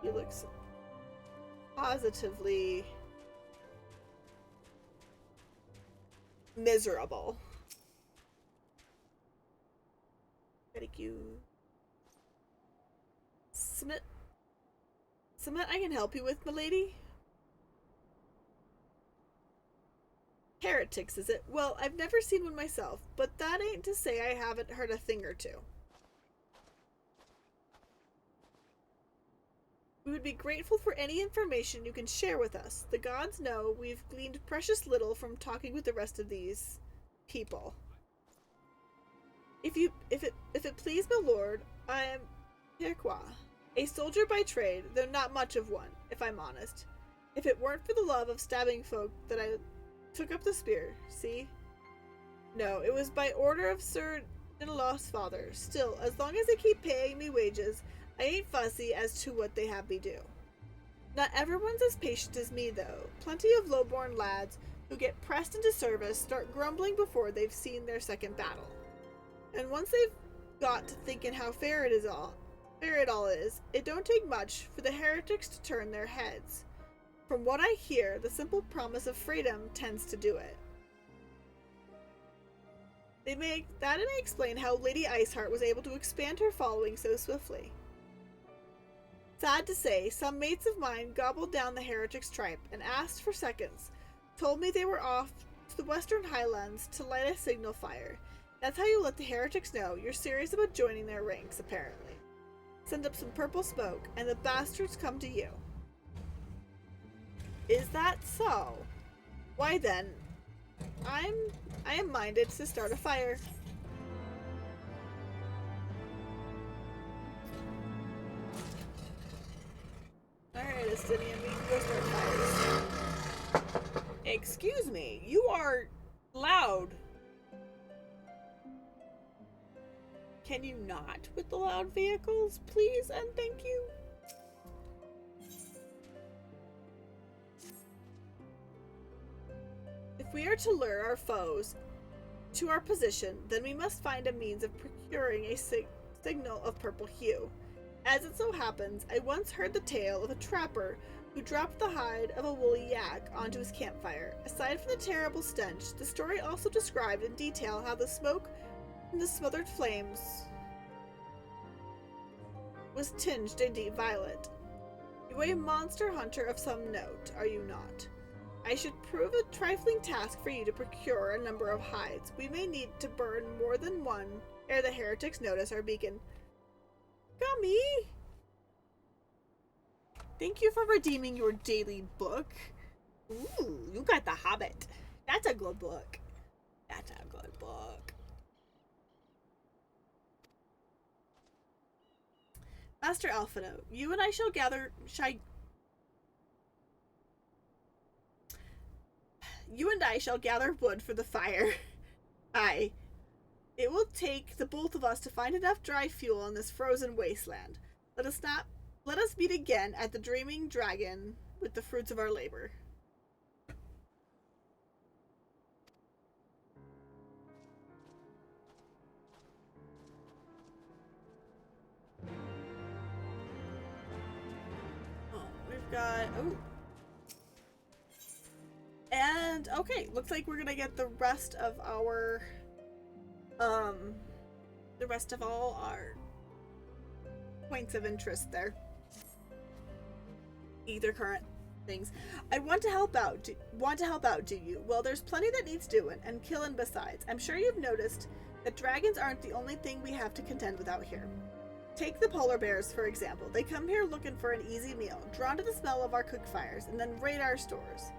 He looks positively miserable. Thank you. Submit, I can help you with, milady? Heretics, is it? Well, I've never seen one myself, but that ain't to say I haven't heard a thing or two. We would be grateful for any information you can share with us. The gods know we've gleaned precious little from talking with the rest of these people. If it please my lord, I am Pirqua, a soldier by trade, though not much of one, if I'm honest. If it weren't for the love of stabbing folk that I took up the spear, see? No, it was by order of Sir Dinalof's father. Still, as long as they keep paying me wages, I ain't fussy as to what they have me do. Not everyone's as patient as me, though. Plenty of low-born lads who get pressed into service start grumbling before they've seen their second battle. And once they've got to thinking how fair it all is, it don't take much for the heretics to turn their heads. From what I hear, the simple promise of freedom tends to do it. That may explain how Lady Iceheart was able to expand her following so swiftly. Sad to say, some mates of mine gobbled down the heretics' tripe and asked for seconds, told me they were off to the Western Highlands to light a signal fire. That's how you let the heretics know you're serious about joining their ranks, apparently. Send up some purple smoke, and the bastards come to you. Is that so? Why then, I am minded to start a fire. Alright, Estinian, we can go start fires. Excuse me, you are loud. Can you not with the loud vehicles, please and thank you? If we are to lure our foes to our position, then we must find a means of procuring a signal of purple hue. As it so happens, I once heard the tale of a trapper who dropped the hide of a woolly yak onto his campfire. Aside from the terrible stench, the story also described in detail how the smoke from the smothered flames was tinged a deep violet. You are a monster hunter of some note, are you not? I should prove a trifling task for you to procure a number of hides. We may need to burn more than one ere the heretics notice our beacon. Gummy! Thank you for redeeming your daily book. Ooh, you got The Hobbit. That's a good book. That's a good book. Master Alphino, you and I shall gather... You and I shall gather wood for the fire. Aye. It will take the both of us to find enough dry fuel in this frozen wasteland. Let us meet again at the Dreaming Dragon with the fruits of our labor. Oh, we've got... Oh. And, okay, looks like we're gonna get the rest of our... the rest of all our points of interest there. Either current things. I want to help out. Do you? Well, there's plenty that needs doing, and killing besides. I'm sure you've noticed that dragons aren't the only thing we have to contend with out here. Take the polar bears, for example. They come here looking for an easy meal, drawn to the smell of our cook fires, and then raid our stores.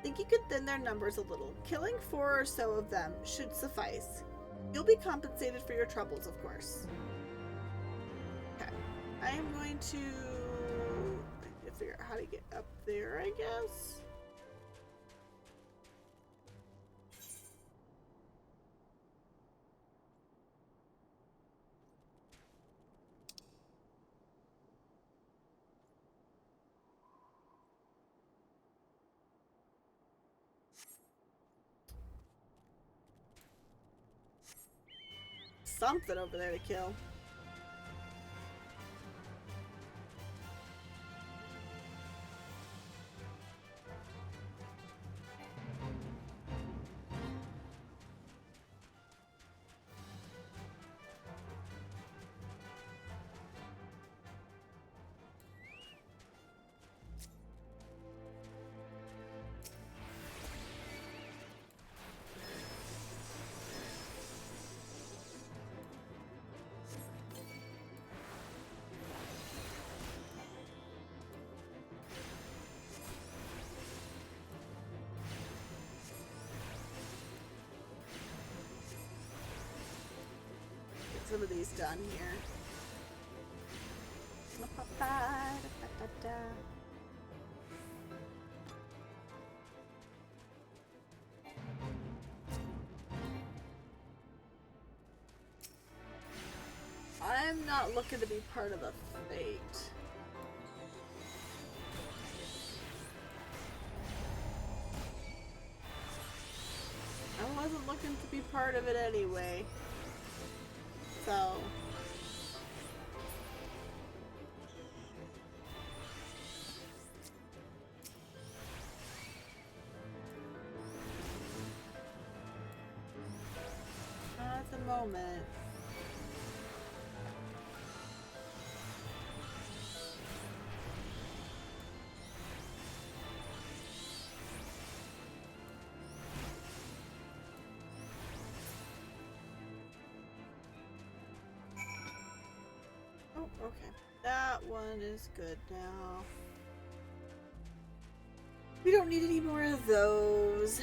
Think you could thin their numbers a little. Killing 4 or so of them should suffice. You'll be compensated for your troubles, of course. Okay. I am going to figure out how to get up there, I guess. Something over there to kill. some of these done here. I'm not looking to be part of a fate. I wasn't looking to be part of it anyway. So... not at the moment. Oh, okay. That one is good now. We don't need any more of those.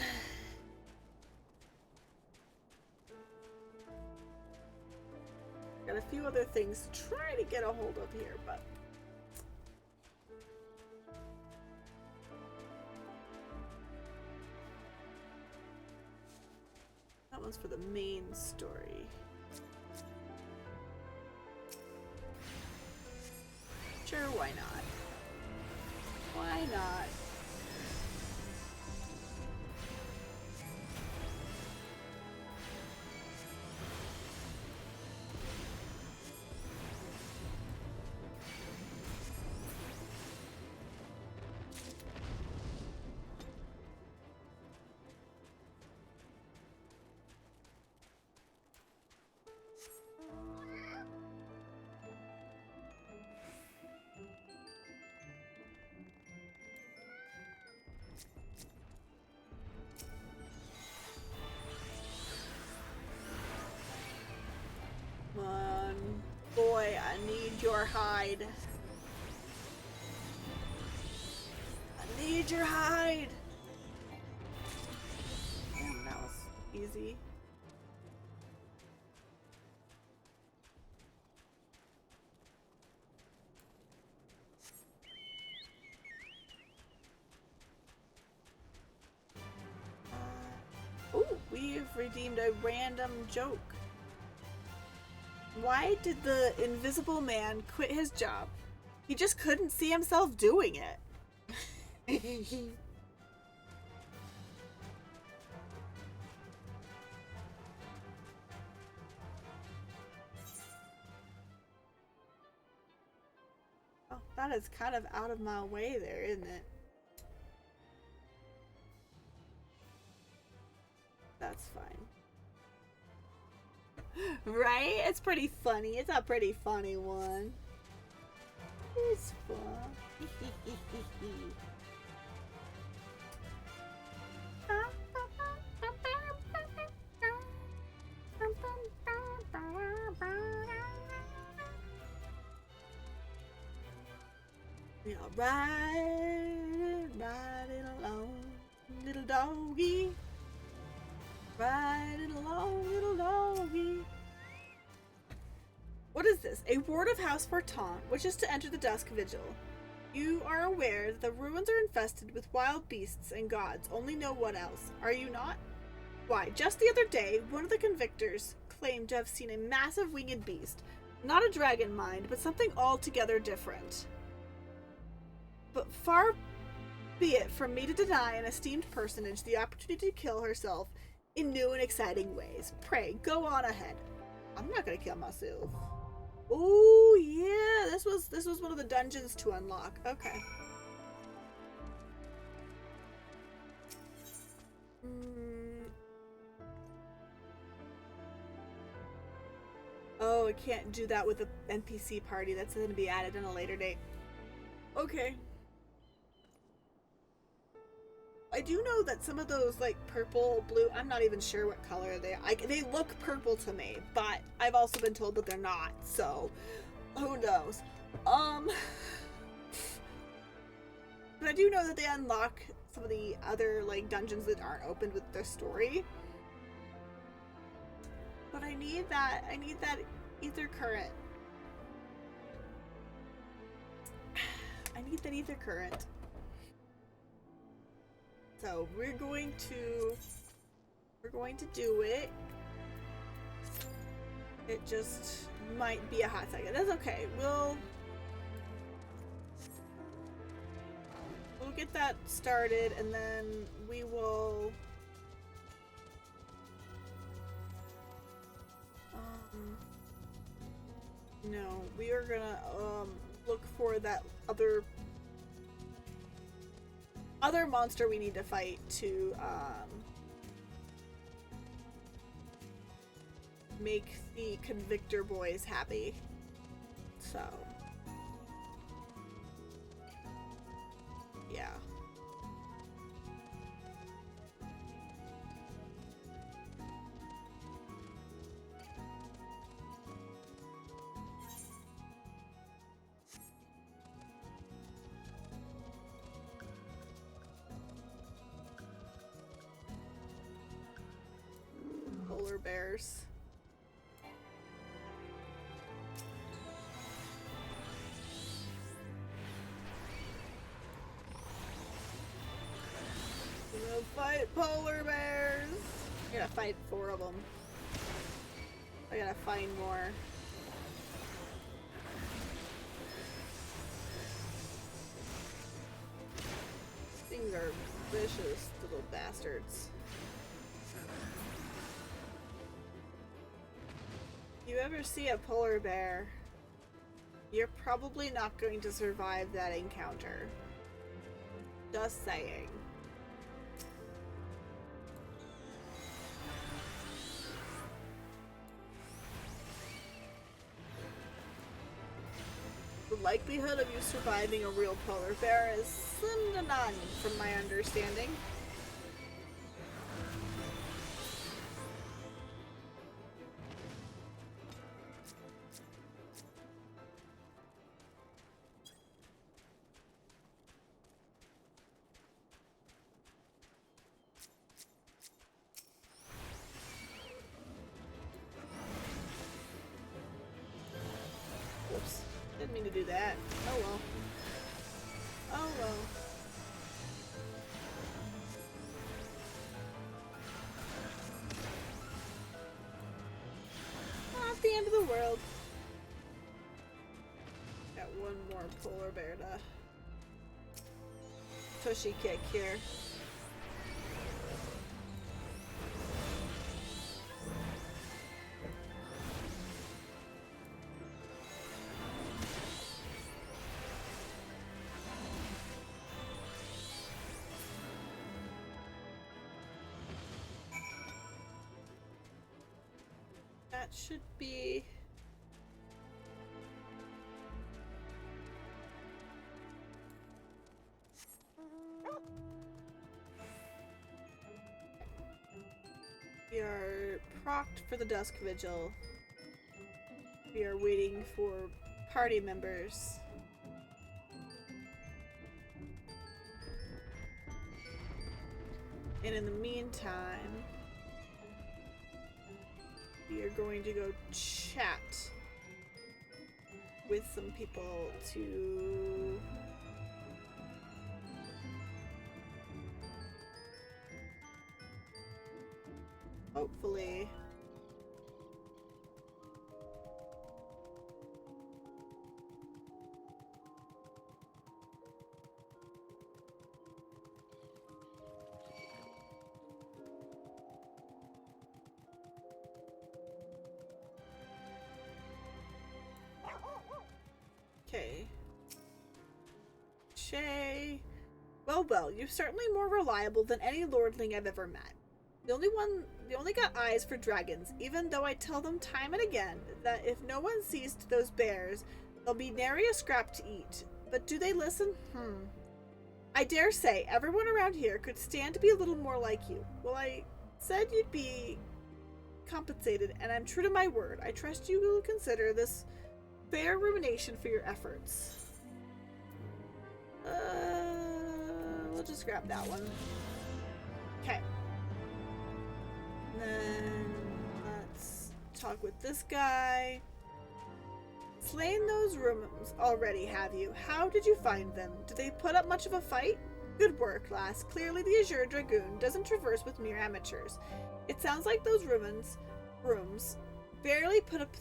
Got a few other things to try to get a hold of here, but... that one's for the main story. Sure, why not? Why not? Come on, boy, I need your hide. I need your hide. Damn, that was easy. Ooh, we've redeemed a random joke. Why did the invisible man quit his job? He just couldn't see himself doing it. Oh, that is kind of out of my way there, isn't it? That's fine. Right? It's pretty funny. It's a pretty funny one. It's fun. We are riding along, little doggy. Riding along, little doggy. What is this? A ward of House Forton, which is to enter the Dusk Vigil. You are aware that the ruins are infested with wild beasts and gods only know what else. Are you not? Why, just the other day, one of the convictors claimed to have seen a massive winged beast. Not a dragon mind, but something altogether different. But far be it from me to deny an esteemed personage the opportunity to kill herself in new and exciting ways. Pray, go on ahead. I'm not gonna kill myself. Oh yeah, this was one of the dungeons to unlock. Okay. Oh, I can't do that with the NPC party. That's going to be added in a later date. Okay. I do know that some of those, like, purple, blue, I'm not even sure what color they are. They look purple to me, but I've also been told that they're not, so who knows. But I do know that they unlock some of the other, like, dungeons that aren't opened with their story. But I need that ether current. I need that ether current. So we're going to do it. It just might be a hot second. That's okay. We'll get that started, and then we will no, we are gonna look for that other monster we need to fight to make the Convictor boys happy. So yeah. Polar bears. We'll fight polar bears. I gotta fight 4 of them. I gotta find more. Things are vicious little bastards. If you ever see a polar bear, you're probably not going to survive that encounter. Just saying. The likelihood of you surviving a real polar bear is slim to none, from my understanding. Whoops. Didn't mean to do that. Oh well. Oh well. Not the end of the world. Got one more polar bear to tushy kick here. That should be... We are procced for the Dusk Vigil. We are waiting for party members. And in the meantime, we are going to go chat with some people to hopefully okay. Shay. Well, you're certainly more reliable than any lordling I've ever met. The only got eyes for dragons, even though I tell them time and again that if no one sees to those bears, there'll be nary a scrap to eat. But do they listen? I dare say everyone around here could stand to be a little more like you. Well, I said you'd be compensated, and I'm true to my word. I trust you will consider this fair rumination for your efforts. We'll just grab that one. Okay. Then let's talk with this guy. Slain those rooms already, have you? How did you find them? Did they put up much of a fight? Good work, lass. Clearly the Azure Dragoon doesn't traverse with mere amateurs. It sounds like those rooms barely put up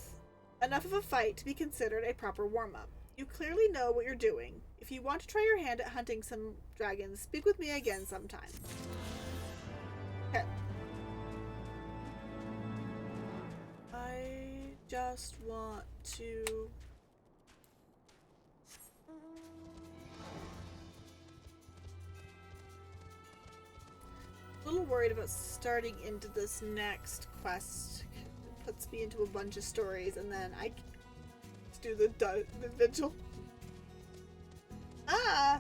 enough of a fight to be considered a proper warm-up. You clearly know what you're doing. If you want to try your hand at hunting some dragons, speak with me again sometime. Okay. I just want to... A little worried about starting into this next quest. It puts me into a bunch of stories and then I do the vigil. Ah!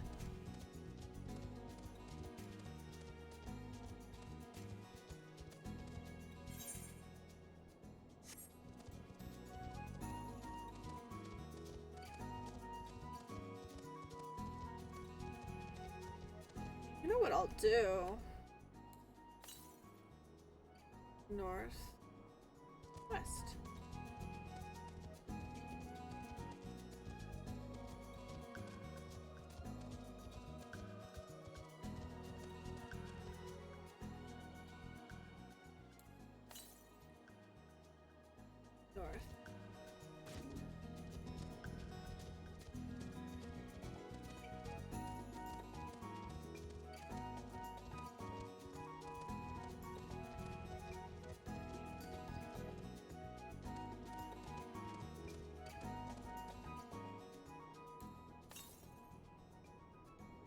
You know what I'll do? North, west. North.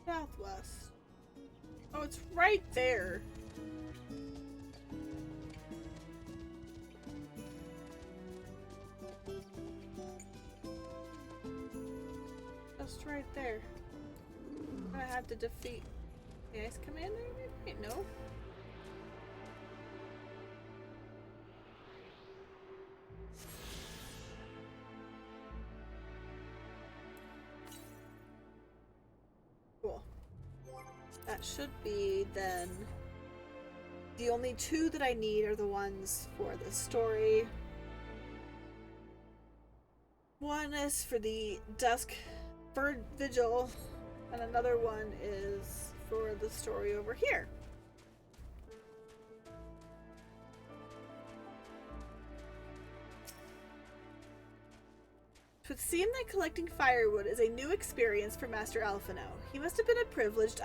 Southwest. Oh, it's right there. Just right there. I have to defeat the Ice Commander, maybe? No. Cool. That should be then. The only two that I need are the ones for the story. One is for the Dusk Bird Vigil, and another one is for the story over here. It would seem that collecting firewood is a new experience for Master Alphino. He must have been a privileged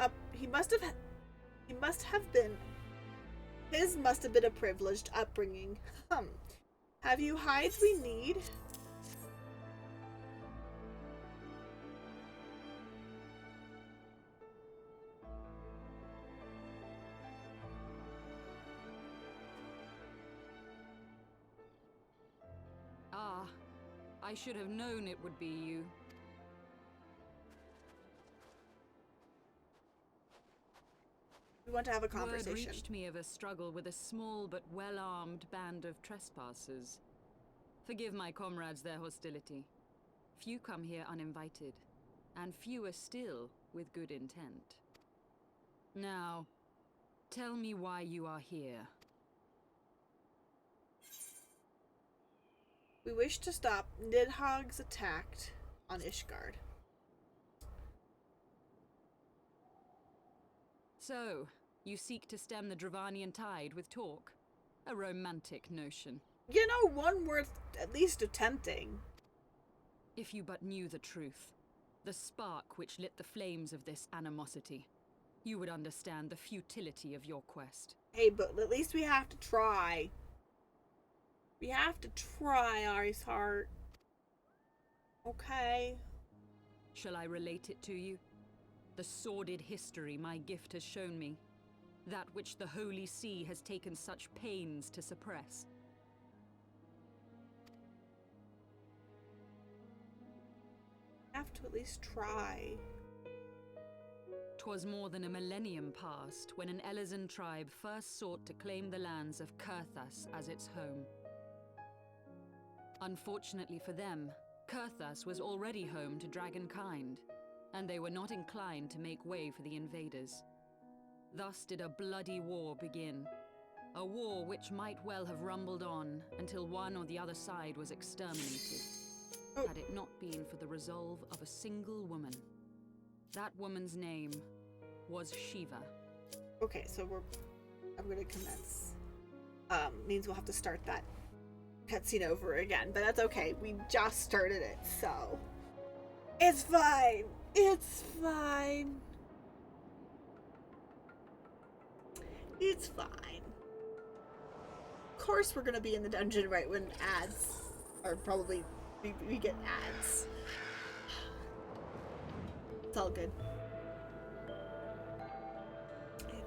His must have been a privileged upbringing. Have you hides we need? Ah, I should have known it would be you. We want to have a Word conversation. reached me of a struggle with a small but well-armed band of trespassers. Forgive my comrades their hostility. Few come here uninvited, and fewer still with good intent. Now, tell me why you are here. We wish to stop Nidhogg's attack on Ishgard. So, you seek to stem the Dravanian tide with talk? A romantic notion. You know, one worth at least attempting. If you but knew the truth, the spark which lit the flames of this animosity, you would understand the futility of your quest. Hey, but at least we have to try. We have to try, Ice Heart. Okay. Shall I relate it to you? The sordid history my gift has shown me. That which the Holy See has taken such pains to suppress. Have to at least try. 'Twas more than a millennium past when an Elizan tribe first sought to claim the lands of Kurthas as its home. Unfortunately for them, Kurthas was already home to dragonkind, and they were not inclined to make way for the invaders. Thus did a bloody war begin, a war which might well have rumbled on until one or the other side was exterminated. Oh. had it not been for the resolve of a single woman. That woman's name was Shiva. Okay, so I'm gonna commence. Means we'll have to start that cutscene over again, but that's okay. We just started it, so it's fine. It's fine. It's fine. Of course, we're gonna be in the dungeon right when ads are probably we get ads. It's all good. It's all good.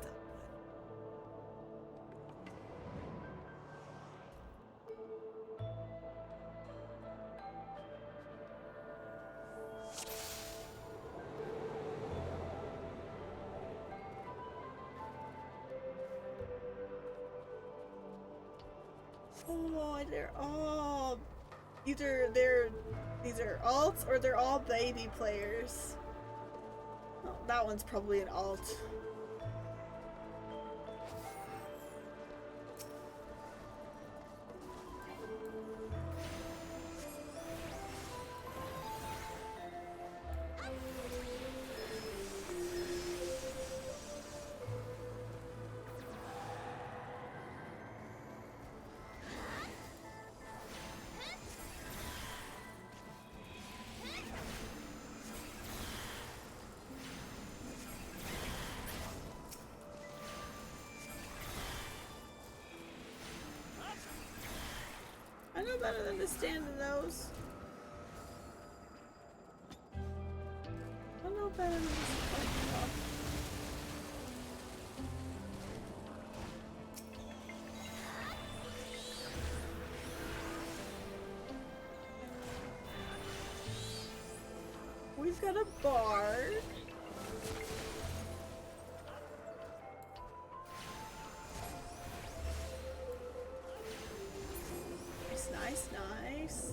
Oh, they're all either these are alts or they're all baby players. Oh, that one's probably an alt. I know better than to stand in those. I know better than to stand in those. We've got a bard. Nice, nice.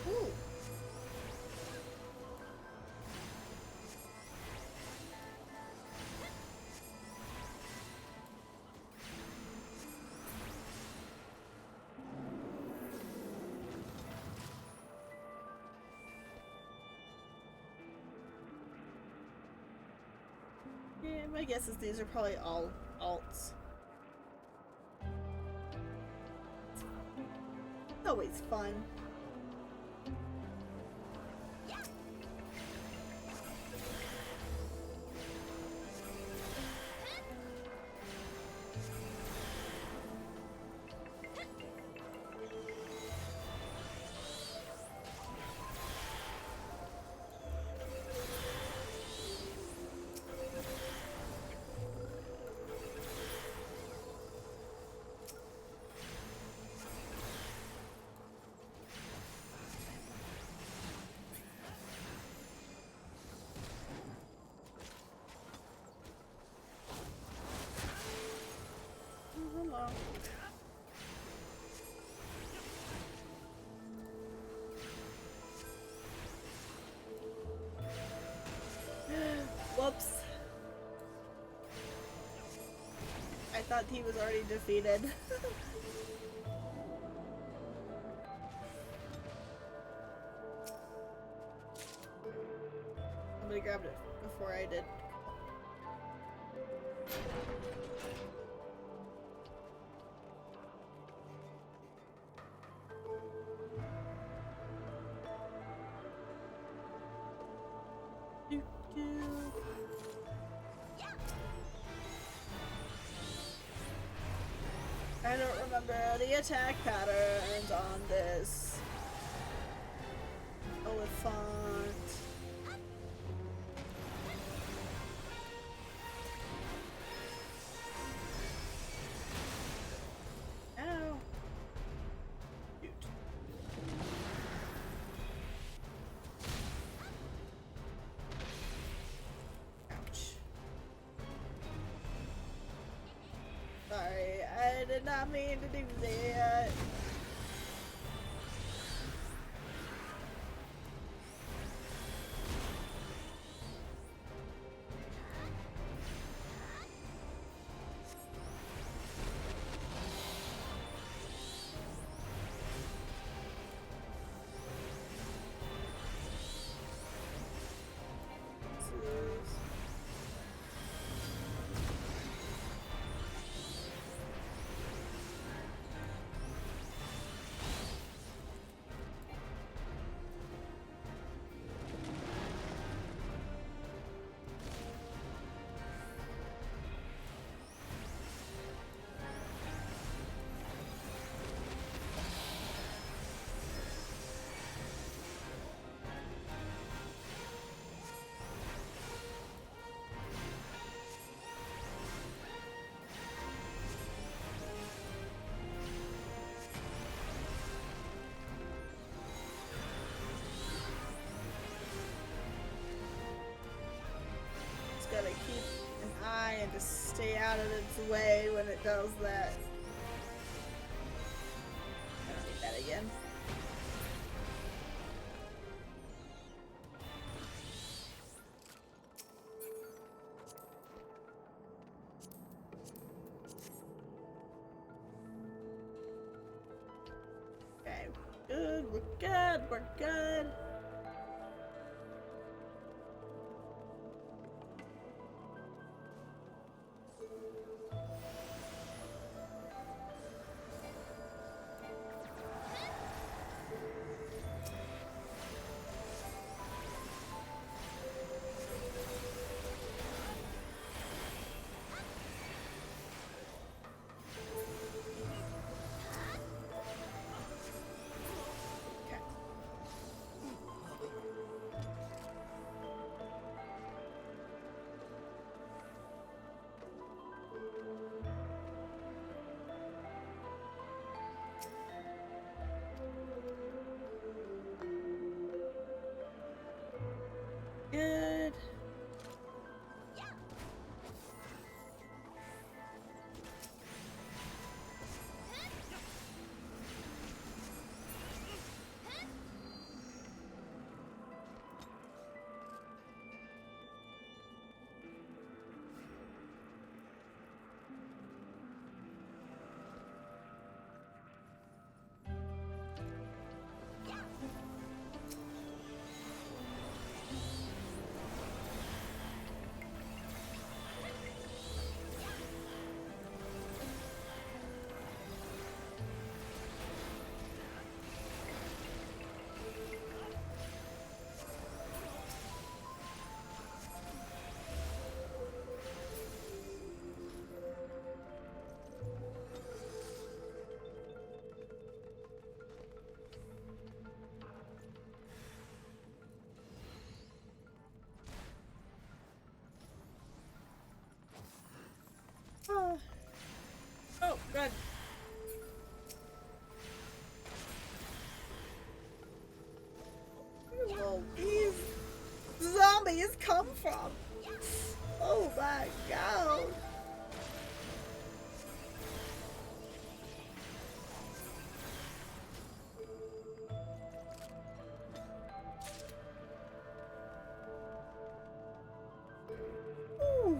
Ooh. Yeah, my guess is these are probably all alts. Always fun. Hello. Whoops. I thought he was already defeated. grabbed it before I did. I don't remember the attack patterns on this elephant. Ow. Shoot. Ouch. Sorry, I did not mean to do that. Gotta keep an eye and just stay out of its way when it does that. I don't need that again. Okay, good, we're good, we're good. Good. Oh, oh good. Where will these zombies come from? Oh my god. Ooh.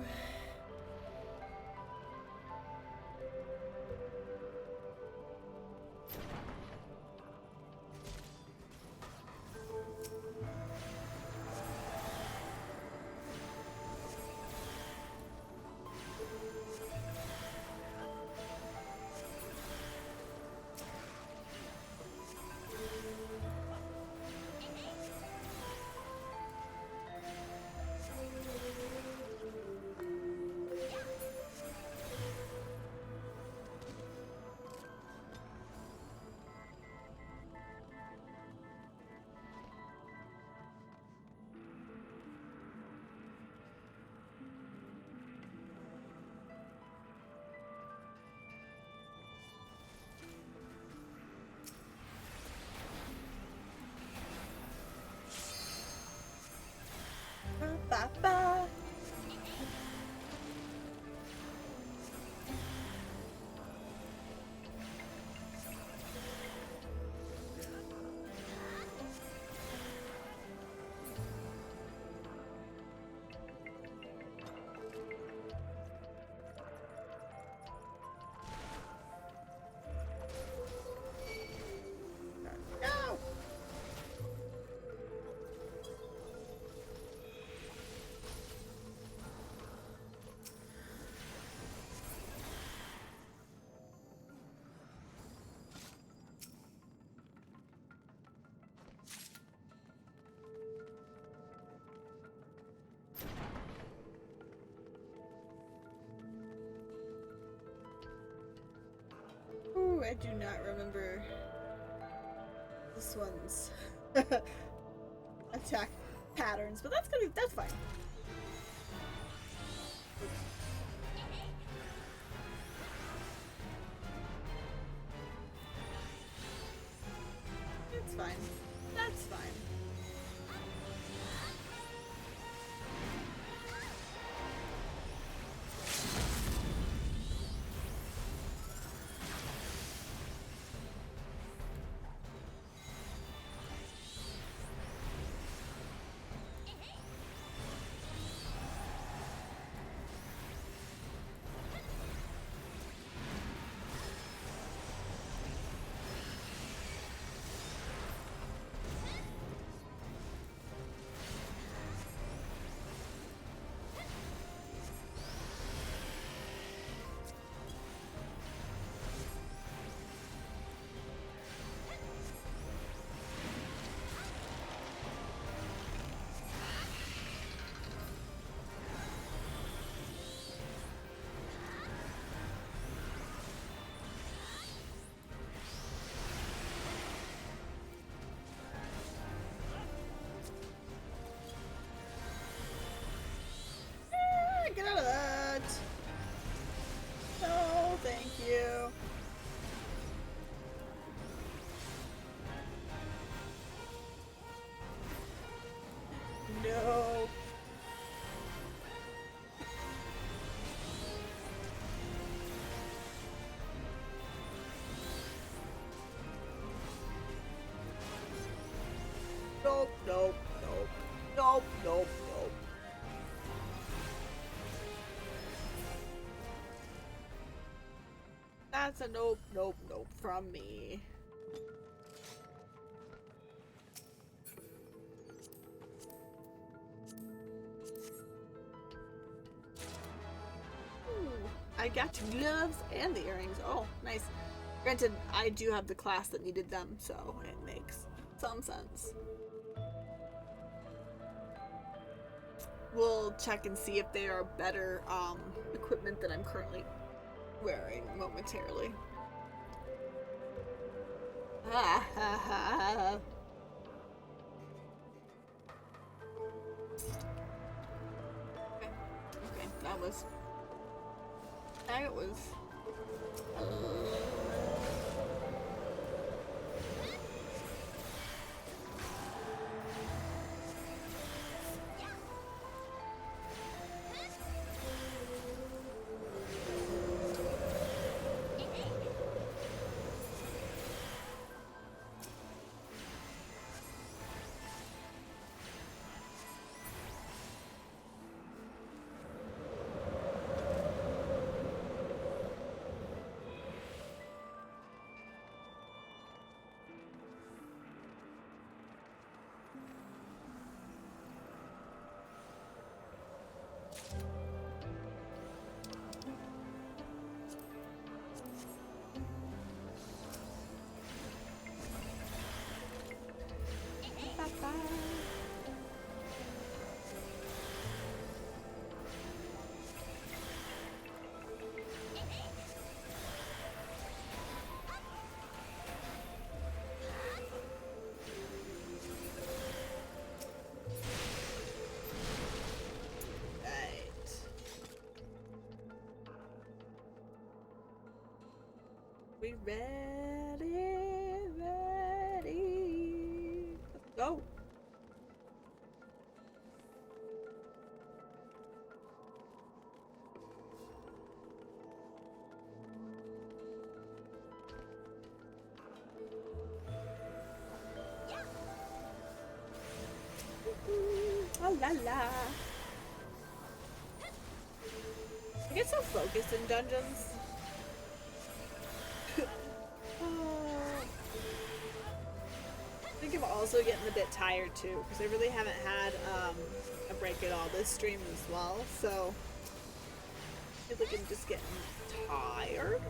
ba ba. No. Ooh, I do not remember this one's attack patterns, but that's fine. It's fine. That's fine. Get out of that! No, thank you. No. Nope, nope, nope. Nope, nope, nope. That's a nope, nope, nope from me. Ooh, I got two gloves and the earrings. Oh, nice. Granted, I do have the class that needed them, so it makes some sense. We'll check and see if they are better equipment than I'm currently wearing momentarily. Ah, ha, ha, ha. Okay, that was. That was. We ready, ready. Let's go. la la. I get so focused in dungeons. I think I'm also getting a bit tired too, because I really haven't had a break at all this stream as well, so I feel like I'm just getting tired.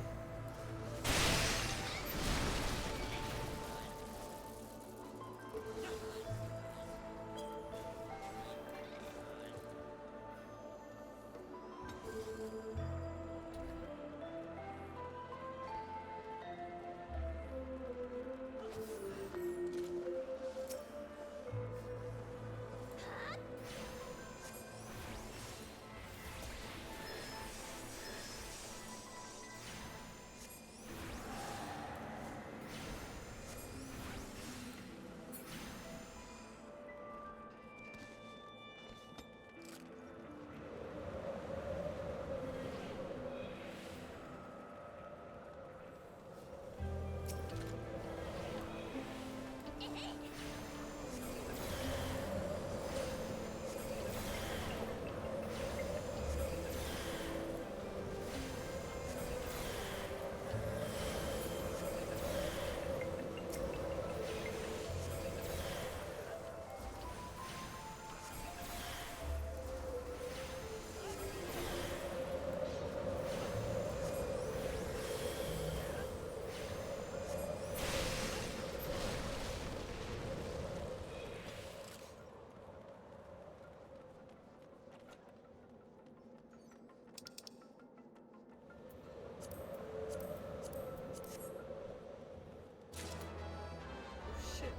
Shit.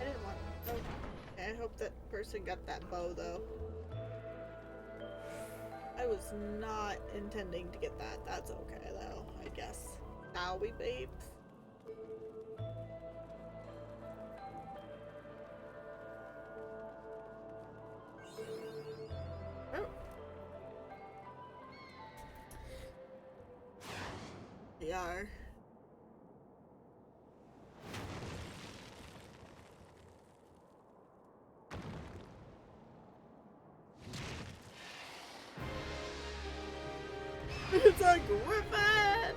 I didn't want. Oh. Okay, I hope that person got that bow though. I was not intending to get that. That's okay though, I guess. Shall we, babes? Oh. They are. It's a griffin!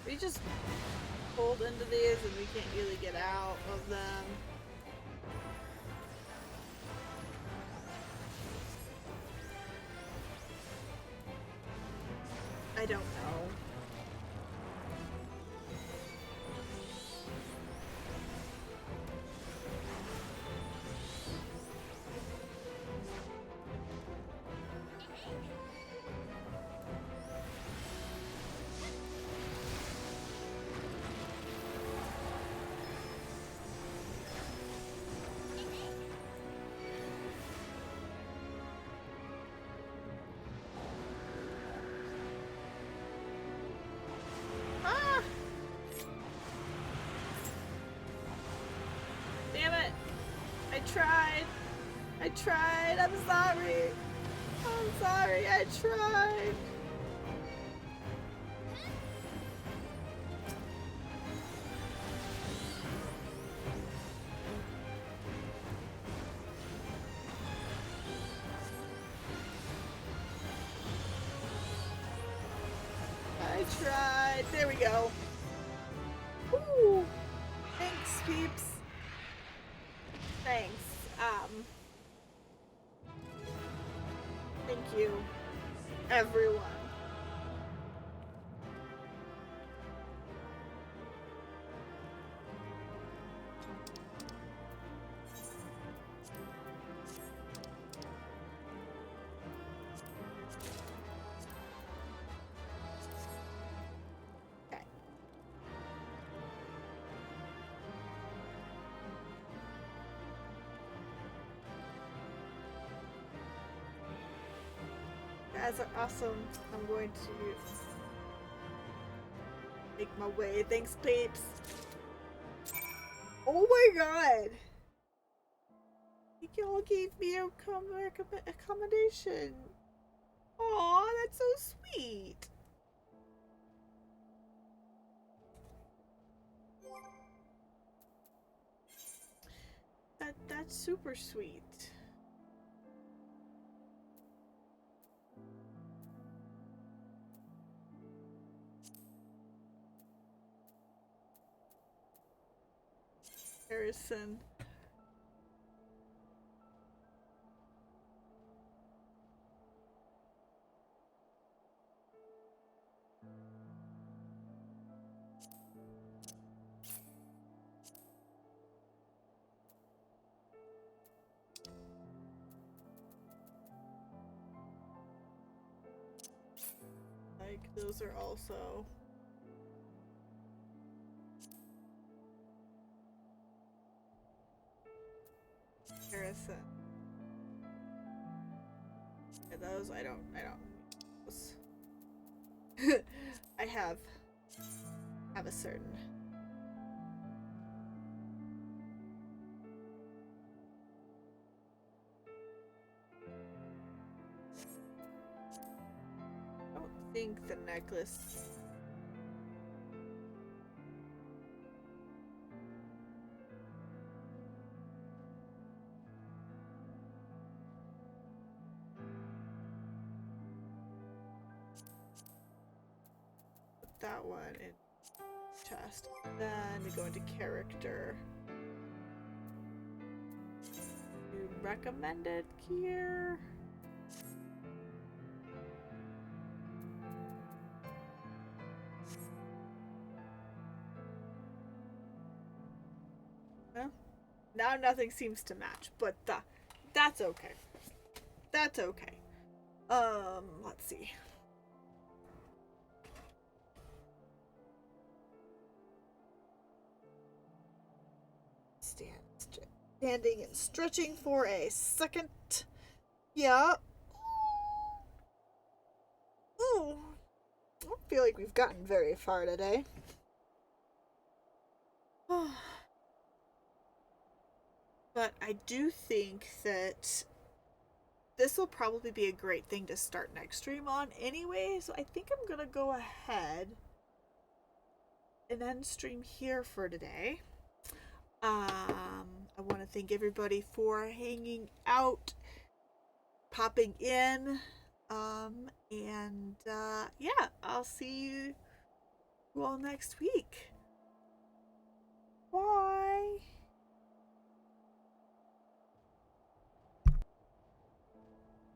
We just pulled into these and we can't really get out of them. I don't know. I tried. I'm sorry. I'm sorry. I tried. I tried. There we go. Woo. Thanks, peeps. Thanks. Thank you, everyone. Okay. You guys are awesome. I'm going to make my way. Thanks, peeps. Oh my god! Y'all gave me a accommodation. Aw, that's so sweet. That's super sweet. Harrison. Like, those are also... Harrison. Yeah, those I don't those. I have a certain I don't think the necklace that one in chest. Then we go into character. Do recommended gear. Huh? Now nothing seems to match, but that's okay. That's okay. Let's see. Standing and stretching for a second. Yeah. Ooh. I don't feel like we've gotten very far today. But I do think that this will probably be a great thing to start next stream on anyway, so I think I'm gonna go ahead and end stream here for today. I want to thank everybody for hanging out, popping in, and yeah, I'll see you all next week. Bye.